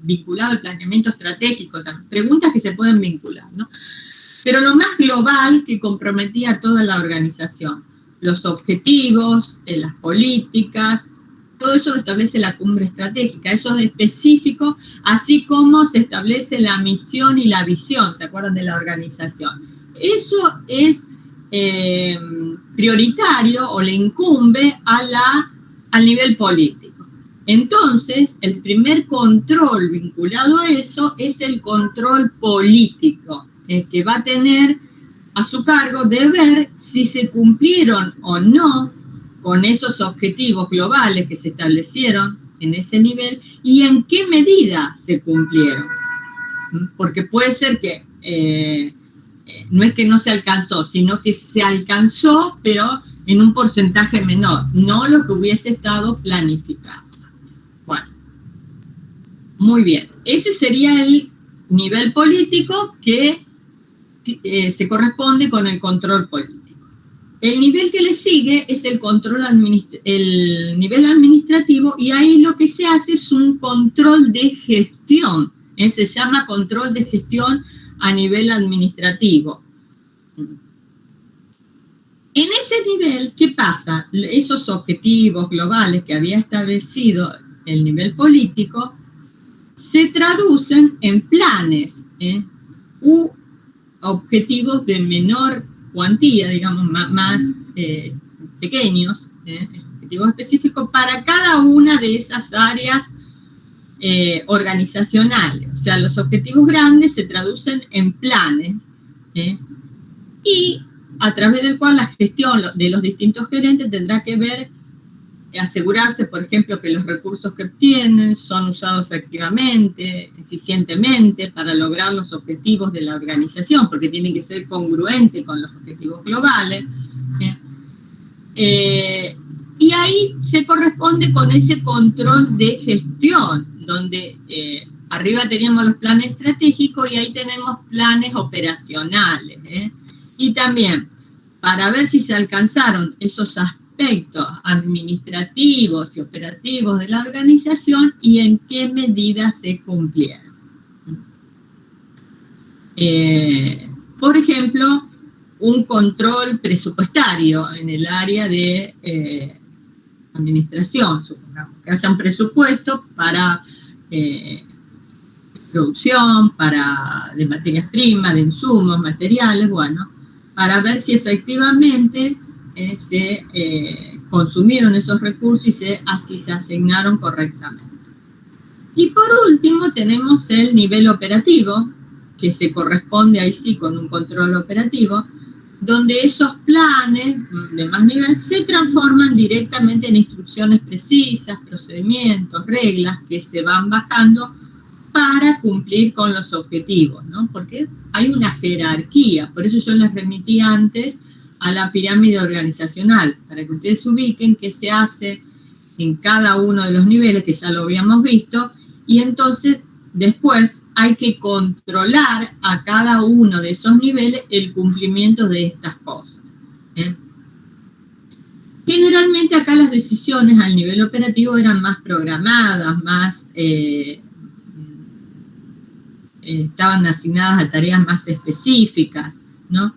vinculado al planeamiento estratégico, también, preguntas que se pueden vincular, ¿no? Pero lo más global que comprometía a toda la organización, los objetivos, las políticas, todo eso lo establece la cumbre estratégica, eso es específico, así como se establece la misión y la visión, ¿se acuerdan? De la organización. Eso es prioritario o le incumbe al nivel político. Entonces, el primer control vinculado a eso es el control político, que va a tener a su cargo de ver si se cumplieron o no con esos objetivos globales que se establecieron en ese nivel y en qué medida se cumplieron. Porque puede ser que no es que no se alcanzó, sino que se alcanzó, pero en un porcentaje menor, no lo que hubiese estado planificado. Bueno, muy bien. Ese sería el nivel político que se corresponde con el control político. El nivel que le sigue es el nivel administrativo, y ahí lo que se hace es un control de gestión. Se llama control de gestión a nivel administrativo. En ese nivel, ¿qué pasa? Esos objetivos globales que había establecido el nivel político se traducen en planes u objetivos de menor cuantía, digamos, más pequeños, objetivos específicos para cada una de esas áreas organizacionales. O sea, los objetivos grandes se traducen en planes y a través del cual la gestión de los distintos gerentes tendrá que ver, asegurarse, por ejemplo, que los recursos que obtienen son usados efectivamente, eficientemente para lograr los objetivos de la organización, porque tienen que ser congruentes con los objetivos globales. Y ahí se corresponde con ese control de gestión, donde arriba teníamos los planes estratégicos y ahí tenemos planes operacionales. Y también, para ver si se alcanzaron esos aspectos administrativos y operativos de la organización y en qué medida se cumplieron. Por ejemplo, un control presupuestario en el área de administración, supongamos que haya un presupuesto para producción, de materias primas, de insumos, materiales, bueno, para ver si efectivamente se consumieron esos recursos y así se asignaron correctamente. Y por último tenemos el nivel operativo, que se corresponde ahí sí con un control operativo, donde esos planes de más nivel se transforman directamente en instrucciones precisas, procedimientos, reglas que se van bajando para cumplir con los objetivos, ¿no? Porque hay una jerarquía, por eso yo les remití antes a la pirámide organizacional, para que ustedes ubiquen qué se hace en cada uno de los niveles, que ya lo habíamos visto, y entonces después hay que controlar a cada uno de esos niveles el cumplimiento de estas cosas. Generalmente acá las decisiones al nivel operativo eran más programadas, más estaban asignadas a tareas más específicas, ¿no?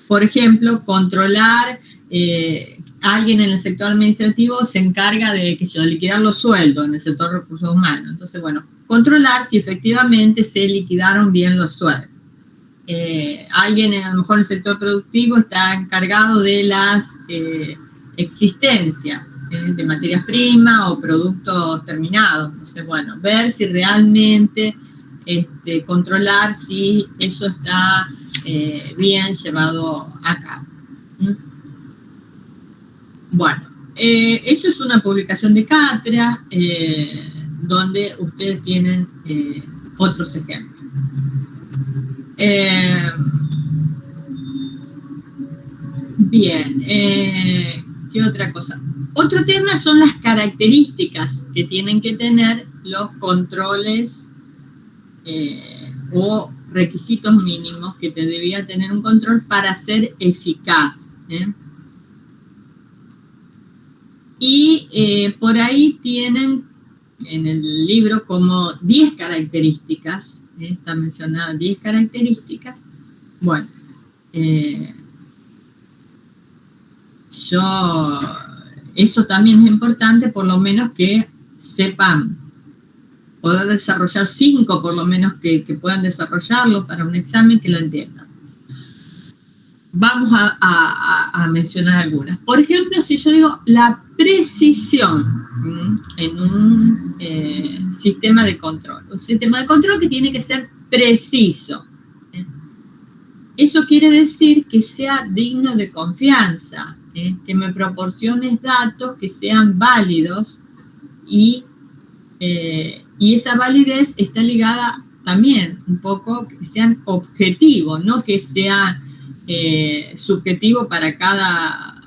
Por ejemplo, controlar, alguien en el sector administrativo se encarga de liquidar los sueldos en el sector de recursos humanos. Entonces, bueno, controlar si efectivamente se liquidaron bien los sueldos. Alguien a lo mejor en el sector productivo está encargado de las existencias de materias primas o productos terminados. Entonces, bueno, ver si realmente controlar si eso está bien llevado a cabo. Bueno, eso es una publicación de Cátedra, donde ustedes tienen otros ejemplos. Bien, ¿qué otra cosa? Otro tema son las características que tienen que tener los controles o requisitos mínimos que te debía tener un control para ser eficaz. Y por ahí tienen en el libro como 10 características, está mencionado 10 características. Bueno, eso también es importante, por lo menos que sepan poder desarrollar 5, por lo menos que puedan desarrollarlo para un examen, que lo entiendan. Vamos a mencionar algunas. Por ejemplo, si yo digo la precisión en un sistema de control. Un sistema de control que tiene que ser preciso. Eso quiere decir que sea digno de confianza, que me proporciones datos que sean válidos y esa validez está ligada también un poco que sean objetivos, no que sean subjetivo para cada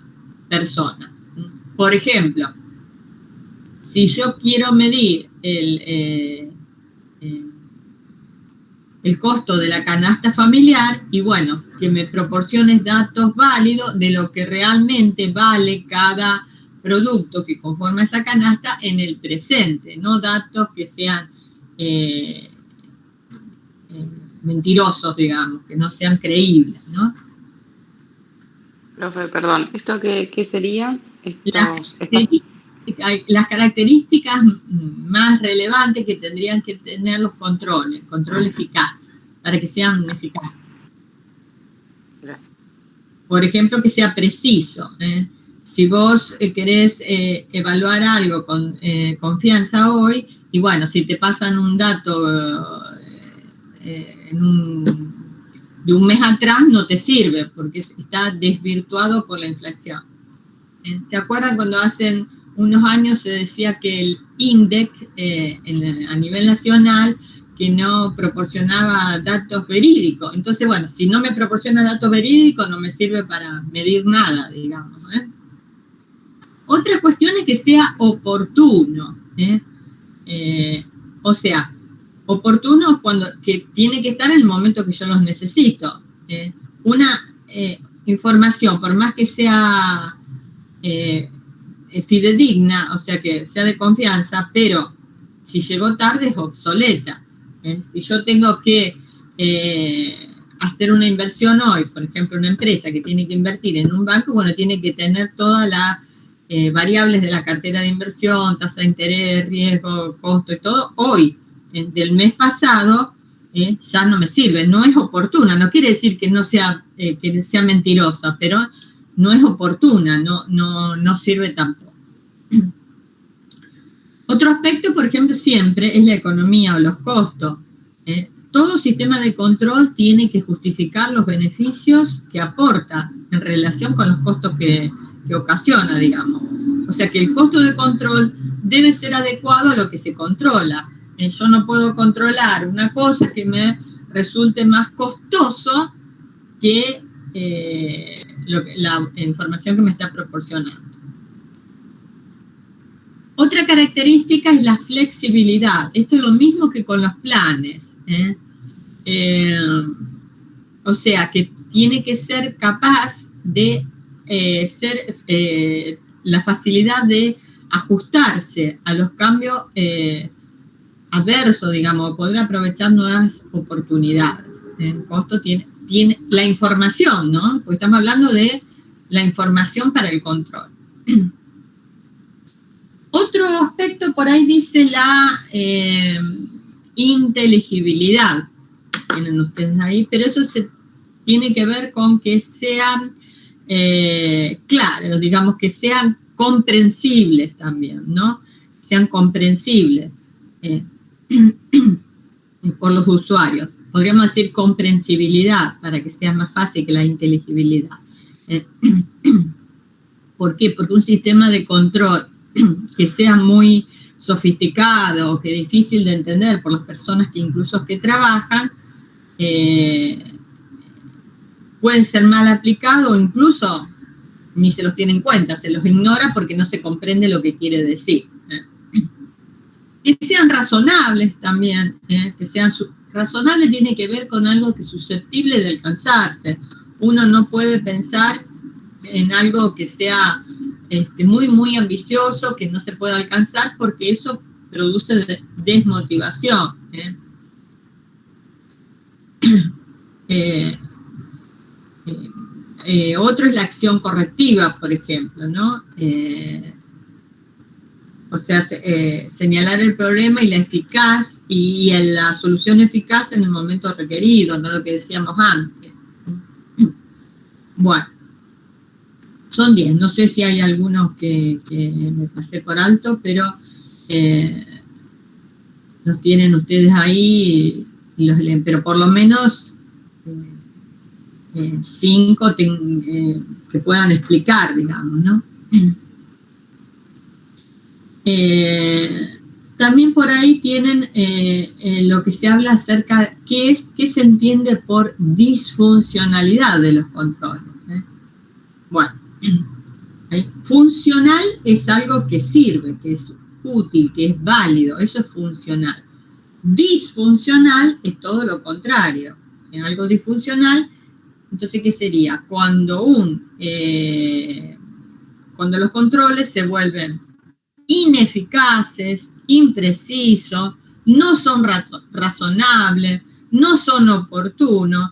persona. Por ejemplo, si yo quiero medir el costo de la canasta familiar, y bueno, que me proporciones datos válidos de lo que realmente vale cada producto que conforma esa canasta en el presente, no datos que sean mentirosos, digamos, que no sean creíbles, ¿no? Profe, perdón, ¿esto qué sería? Las características más relevantes que tendrían que tener los control eficaz, para que sean eficaces. Gracias. Por ejemplo, que sea preciso. Si vos querés evaluar algo con confianza hoy, y bueno, si te pasan un dato de un mes atrás, no te sirve, porque está desvirtuado por la inflación. ¿Se acuerdan cuando hace unos años se decía que el INDEC a nivel nacional que no proporcionaba datos verídicos? Entonces, bueno, si no me proporciona datos verídicos, no me sirve para medir nada, digamos. Otra cuestión es que sea oportuno. O sea, oportuno es que tiene que estar en el momento que yo los necesito. Una información, por más que sea fidedigna, o sea, que sea de confianza, pero si llegó tarde es obsoleta. Si yo tengo que hacer una inversión hoy, por ejemplo, una empresa que tiene que invertir en un banco, bueno, tiene que tener todas las variables de la cartera de inversión, tasa de interés, riesgo, costo y todo, hoy. Del mes pasado ya no me sirve, no es oportuna, no quiere decir que no sea, que sea mentirosa, pero no es oportuna, no sirve tampoco. Otro aspecto, por ejemplo, siempre es la economía o los costos. Todo sistema de control tiene que justificar los beneficios que aporta en relación con los costos que ocasiona, digamos. O sea que el costo de control debe ser adecuado a lo que se controla. Yo no puedo controlar una cosa que me resulte más costoso que la información que me está proporcionando. Otra característica es la flexibilidad. Esto es lo mismo que con los planes. O sea, que tiene que ser capaz de la facilidad de ajustarse a los cambios adversos, digamos, poder aprovechar nuevas oportunidades. El costo tiene la información, ¿no? Porque estamos hablando de la información para el control. Otro aspecto por ahí dice la inteligibilidad. Tienen ustedes ahí, pero eso tiene que ver con que sean claros, digamos, que sean comprensibles también, ¿no? Sean comprensibles por los usuarios. Podríamos decir comprensibilidad para que sea más fácil que la inteligibilidad. ¿Por qué? Porque un sistema de control que sea muy sofisticado o que difícil de entender por las personas que incluso que trabajan, pueden ser mal aplicados o incluso ni se los tiene en cuenta, se los ignora porque no se comprende lo que quiere decir. Que sean razonables también, que sean razonables tiene que ver con algo que es susceptible de alcanzarse. Uno no puede pensar en algo que sea muy, muy ambicioso, que no se pueda alcanzar, porque eso produce desmotivación. Otro es la acción correctiva, por ejemplo, ¿no? O sea, señalar el problema y la eficaz y la solución eficaz en el momento requerido, no lo que decíamos antes. Bueno, son 10. No sé si hay algunos que me pasé por alto, pero los tienen ustedes ahí y los leen. Pero por lo menos 5 que puedan explicar, digamos, ¿no? También por ahí tienen lo que se habla acerca de qué se entiende por disfuncionalidad de los controles. Bueno, funcional es algo que sirve, que es útil, que es válido, eso es funcional. Disfuncional es todo lo contrario, es algo disfuncional. Entonces, ¿qué sería? Cuando los controles se vuelven ineficaces, imprecisos, no son razonables, no son oportunos.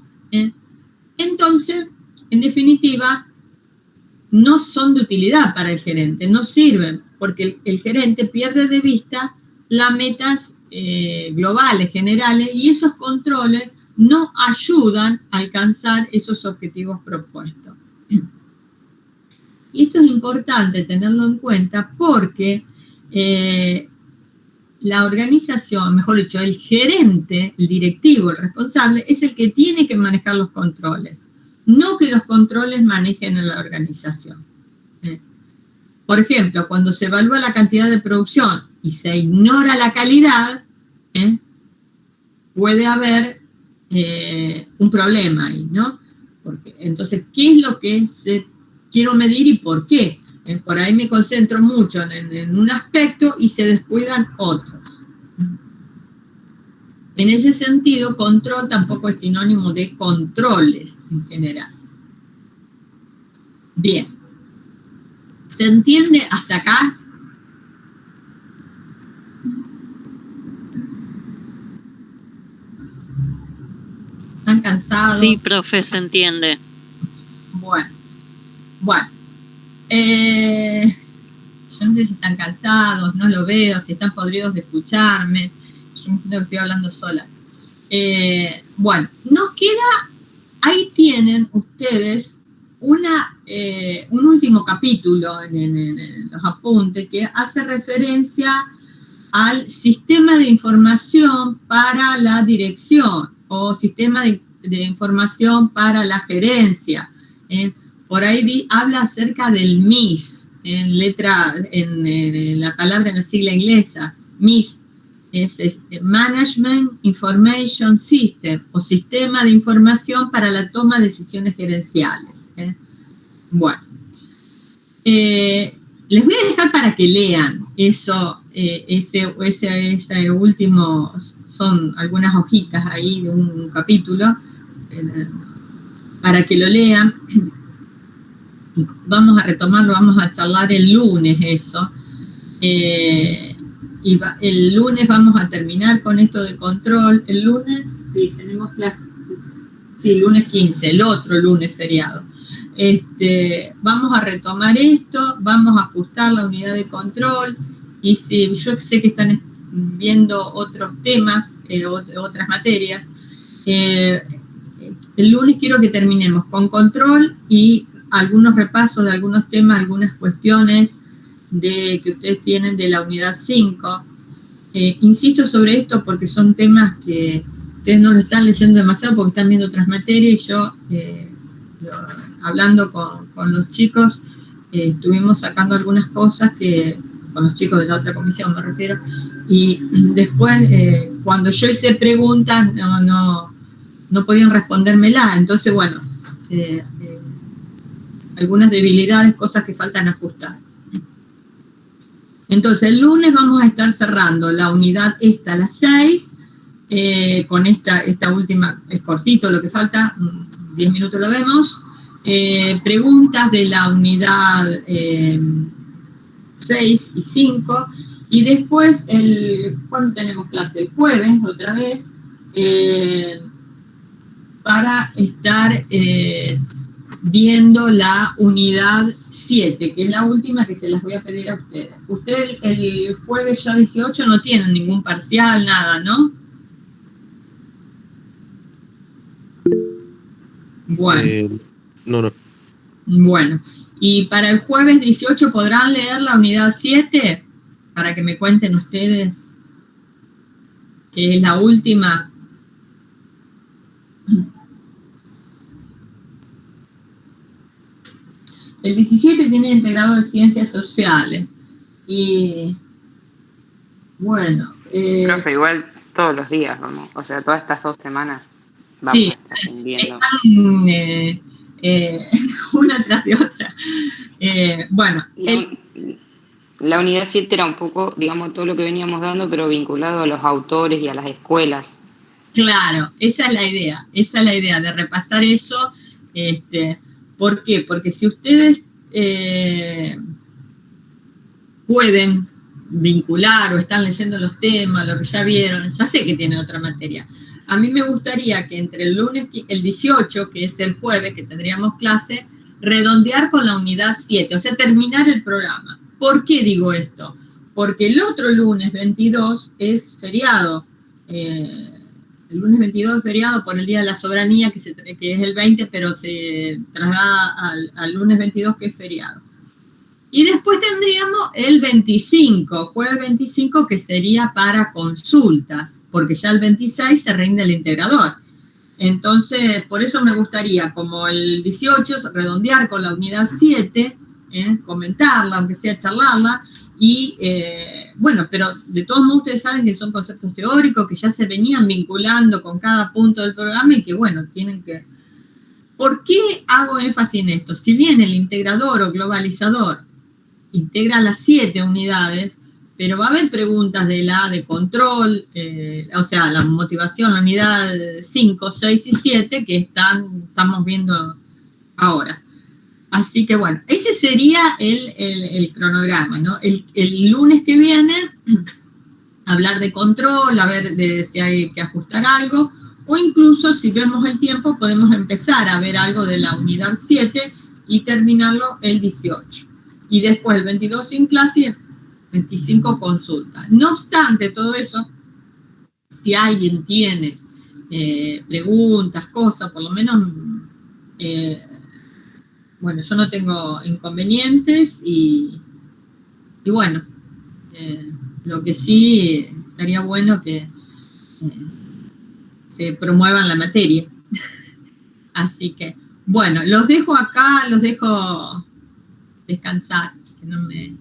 Entonces, en definitiva, no son de utilidad para el gerente, no sirven, porque el gerente pierde de vista las metas globales, generales, y esos controles no ayudan a alcanzar esos objetivos propuestos. Y esto es importante tenerlo en cuenta porque la organización, mejor dicho, el gerente, el directivo, el responsable, es el que tiene que manejar los controles, no que los controles manejen en la organización. Por ejemplo, cuando se evalúa la cantidad de producción y se ignora la calidad, puede haber un problema ahí, ¿no? Porque, entonces, ¿qué es lo que quiero medir y por qué? Por ahí me concentro mucho en un aspecto y se descuidan otros. En ese sentido, control tampoco es sinónimo de controles en general. Bien. ¿Se entiende hasta acá? ¿Están cansados? Sí, profe, se entiende. Bueno. Yo no sé si están cansados, no lo veo, si están podridos de escucharme. Yo me siento que estoy hablando sola. Bueno, nos queda, ahí tienen ustedes un último capítulo en los apuntes que hace referencia al sistema de información para la dirección o sistema de información para la gerencia. Por ahí habla acerca del MIS, en la palabra en la sigla inglesa. MIS es Management Information System, o Sistema de Información para la Toma de Decisiones Gerenciales. Bueno, les voy a dejar para que lean eso, ese último, son algunas hojitas ahí de un capítulo, para que lo lean. Vamos a retomarlo, vamos a charlar el lunes eso. Y el lunes vamos a terminar con esto de control. El lunes, sí, tenemos clase. Sí, lunes 15, el otro lunes feriado. Vamos a retomar esto, vamos a ajustar la unidad de control. Y si yo sé que están viendo otros temas, otras materias, el lunes quiero que terminemos con control y algunos repasos de algunos temas, algunas cuestiones que ustedes tienen de la unidad 5. Insisto sobre esto porque son temas que ustedes no lo están leyendo demasiado porque están viendo otras materias, y yo, hablando con los chicos, estuvimos sacando algunas cosas con los chicos de la otra comisión me refiero, y después, cuando yo hice preguntas, no podían respondérmela. Entonces, bueno, algunas debilidades, cosas que faltan ajustar. Entonces, el lunes vamos a estar cerrando la unidad la 6, con esta última, es cortito lo que falta, 10 minutos lo vemos. Preguntas de la unidad 6 y 5, y después, ¿cuándo tenemos clase? El jueves, otra vez, para estar viendo la unidad 7, que es la última que se las voy a pedir a ustedes. Ustedes el jueves ya 18 no tienen ningún parcial, nada, ¿no? Bueno. No. Bueno, y para el jueves 18 podrán leer la unidad 7, para que me cuenten ustedes, que es la última. El 17 tiene integrado de ciencias sociales. Y bueno. Profe, igual todos los días, vamos. O sea, todas estas 2 semanas vamos sí, a estar viendo. Una tras de otra. Bueno. La unidad 7 era un poco, digamos, todo lo que veníamos dando, pero vinculado a los autores y a las escuelas. Claro, esa es la idea de repasar eso. ¿Por qué? Porque si ustedes pueden vincular o están leyendo los temas, lo que ya vieron, ya sé que tienen otra materia. A mí me gustaría que entre el lunes, el 18, que es el jueves, que tendríamos clase, redondear con la unidad 7, o sea, terminar el programa. ¿Por qué digo esto? Porque el otro lunes 22 es feriado. El lunes 22 es feriado por el Día de la Soberanía, que es el 20, pero se traslada al lunes 22, que es feriado. Y después tendríamos el 25, jueves 25, que sería para consultas, porque ya el 26 se rinde el integrador. Entonces, por eso me gustaría, como el 18, redondear con la unidad 7, comentarla, aunque sea charlarla, y bueno, pero de todos modos ustedes saben que son conceptos teóricos que ya se venían vinculando con cada punto del programa y que, bueno, tienen que... ¿Por qué hago énfasis en esto? Si bien el integrador o globalizador integra las 7 unidades, pero va a haber preguntas de control, o sea, la motivación, la unidad 5, 6 y 7 que estamos viendo ahora. Así que bueno, ese sería el cronograma, ¿no? El lunes que viene, hablar de control, a ver si hay que ajustar algo, o incluso si vemos el tiempo podemos empezar a ver algo de la unidad 7 y terminarlo el 18. Y después el 22 sin clase y el 25 consulta. No obstante todo eso, si alguien tiene preguntas, cosas, por lo menos... bueno, yo no tengo inconvenientes y bueno, lo que sí estaría bueno que se promueva la materia. Así que, bueno, los dejo acá, los dejo descansar. Que no me...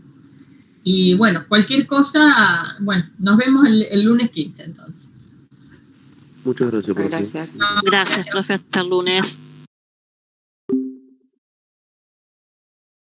Y bueno, cualquier cosa, bueno, nos vemos el lunes 15 entonces. Muchas gracias, profe. Gracias. Gracias, profe. Hasta el lunes.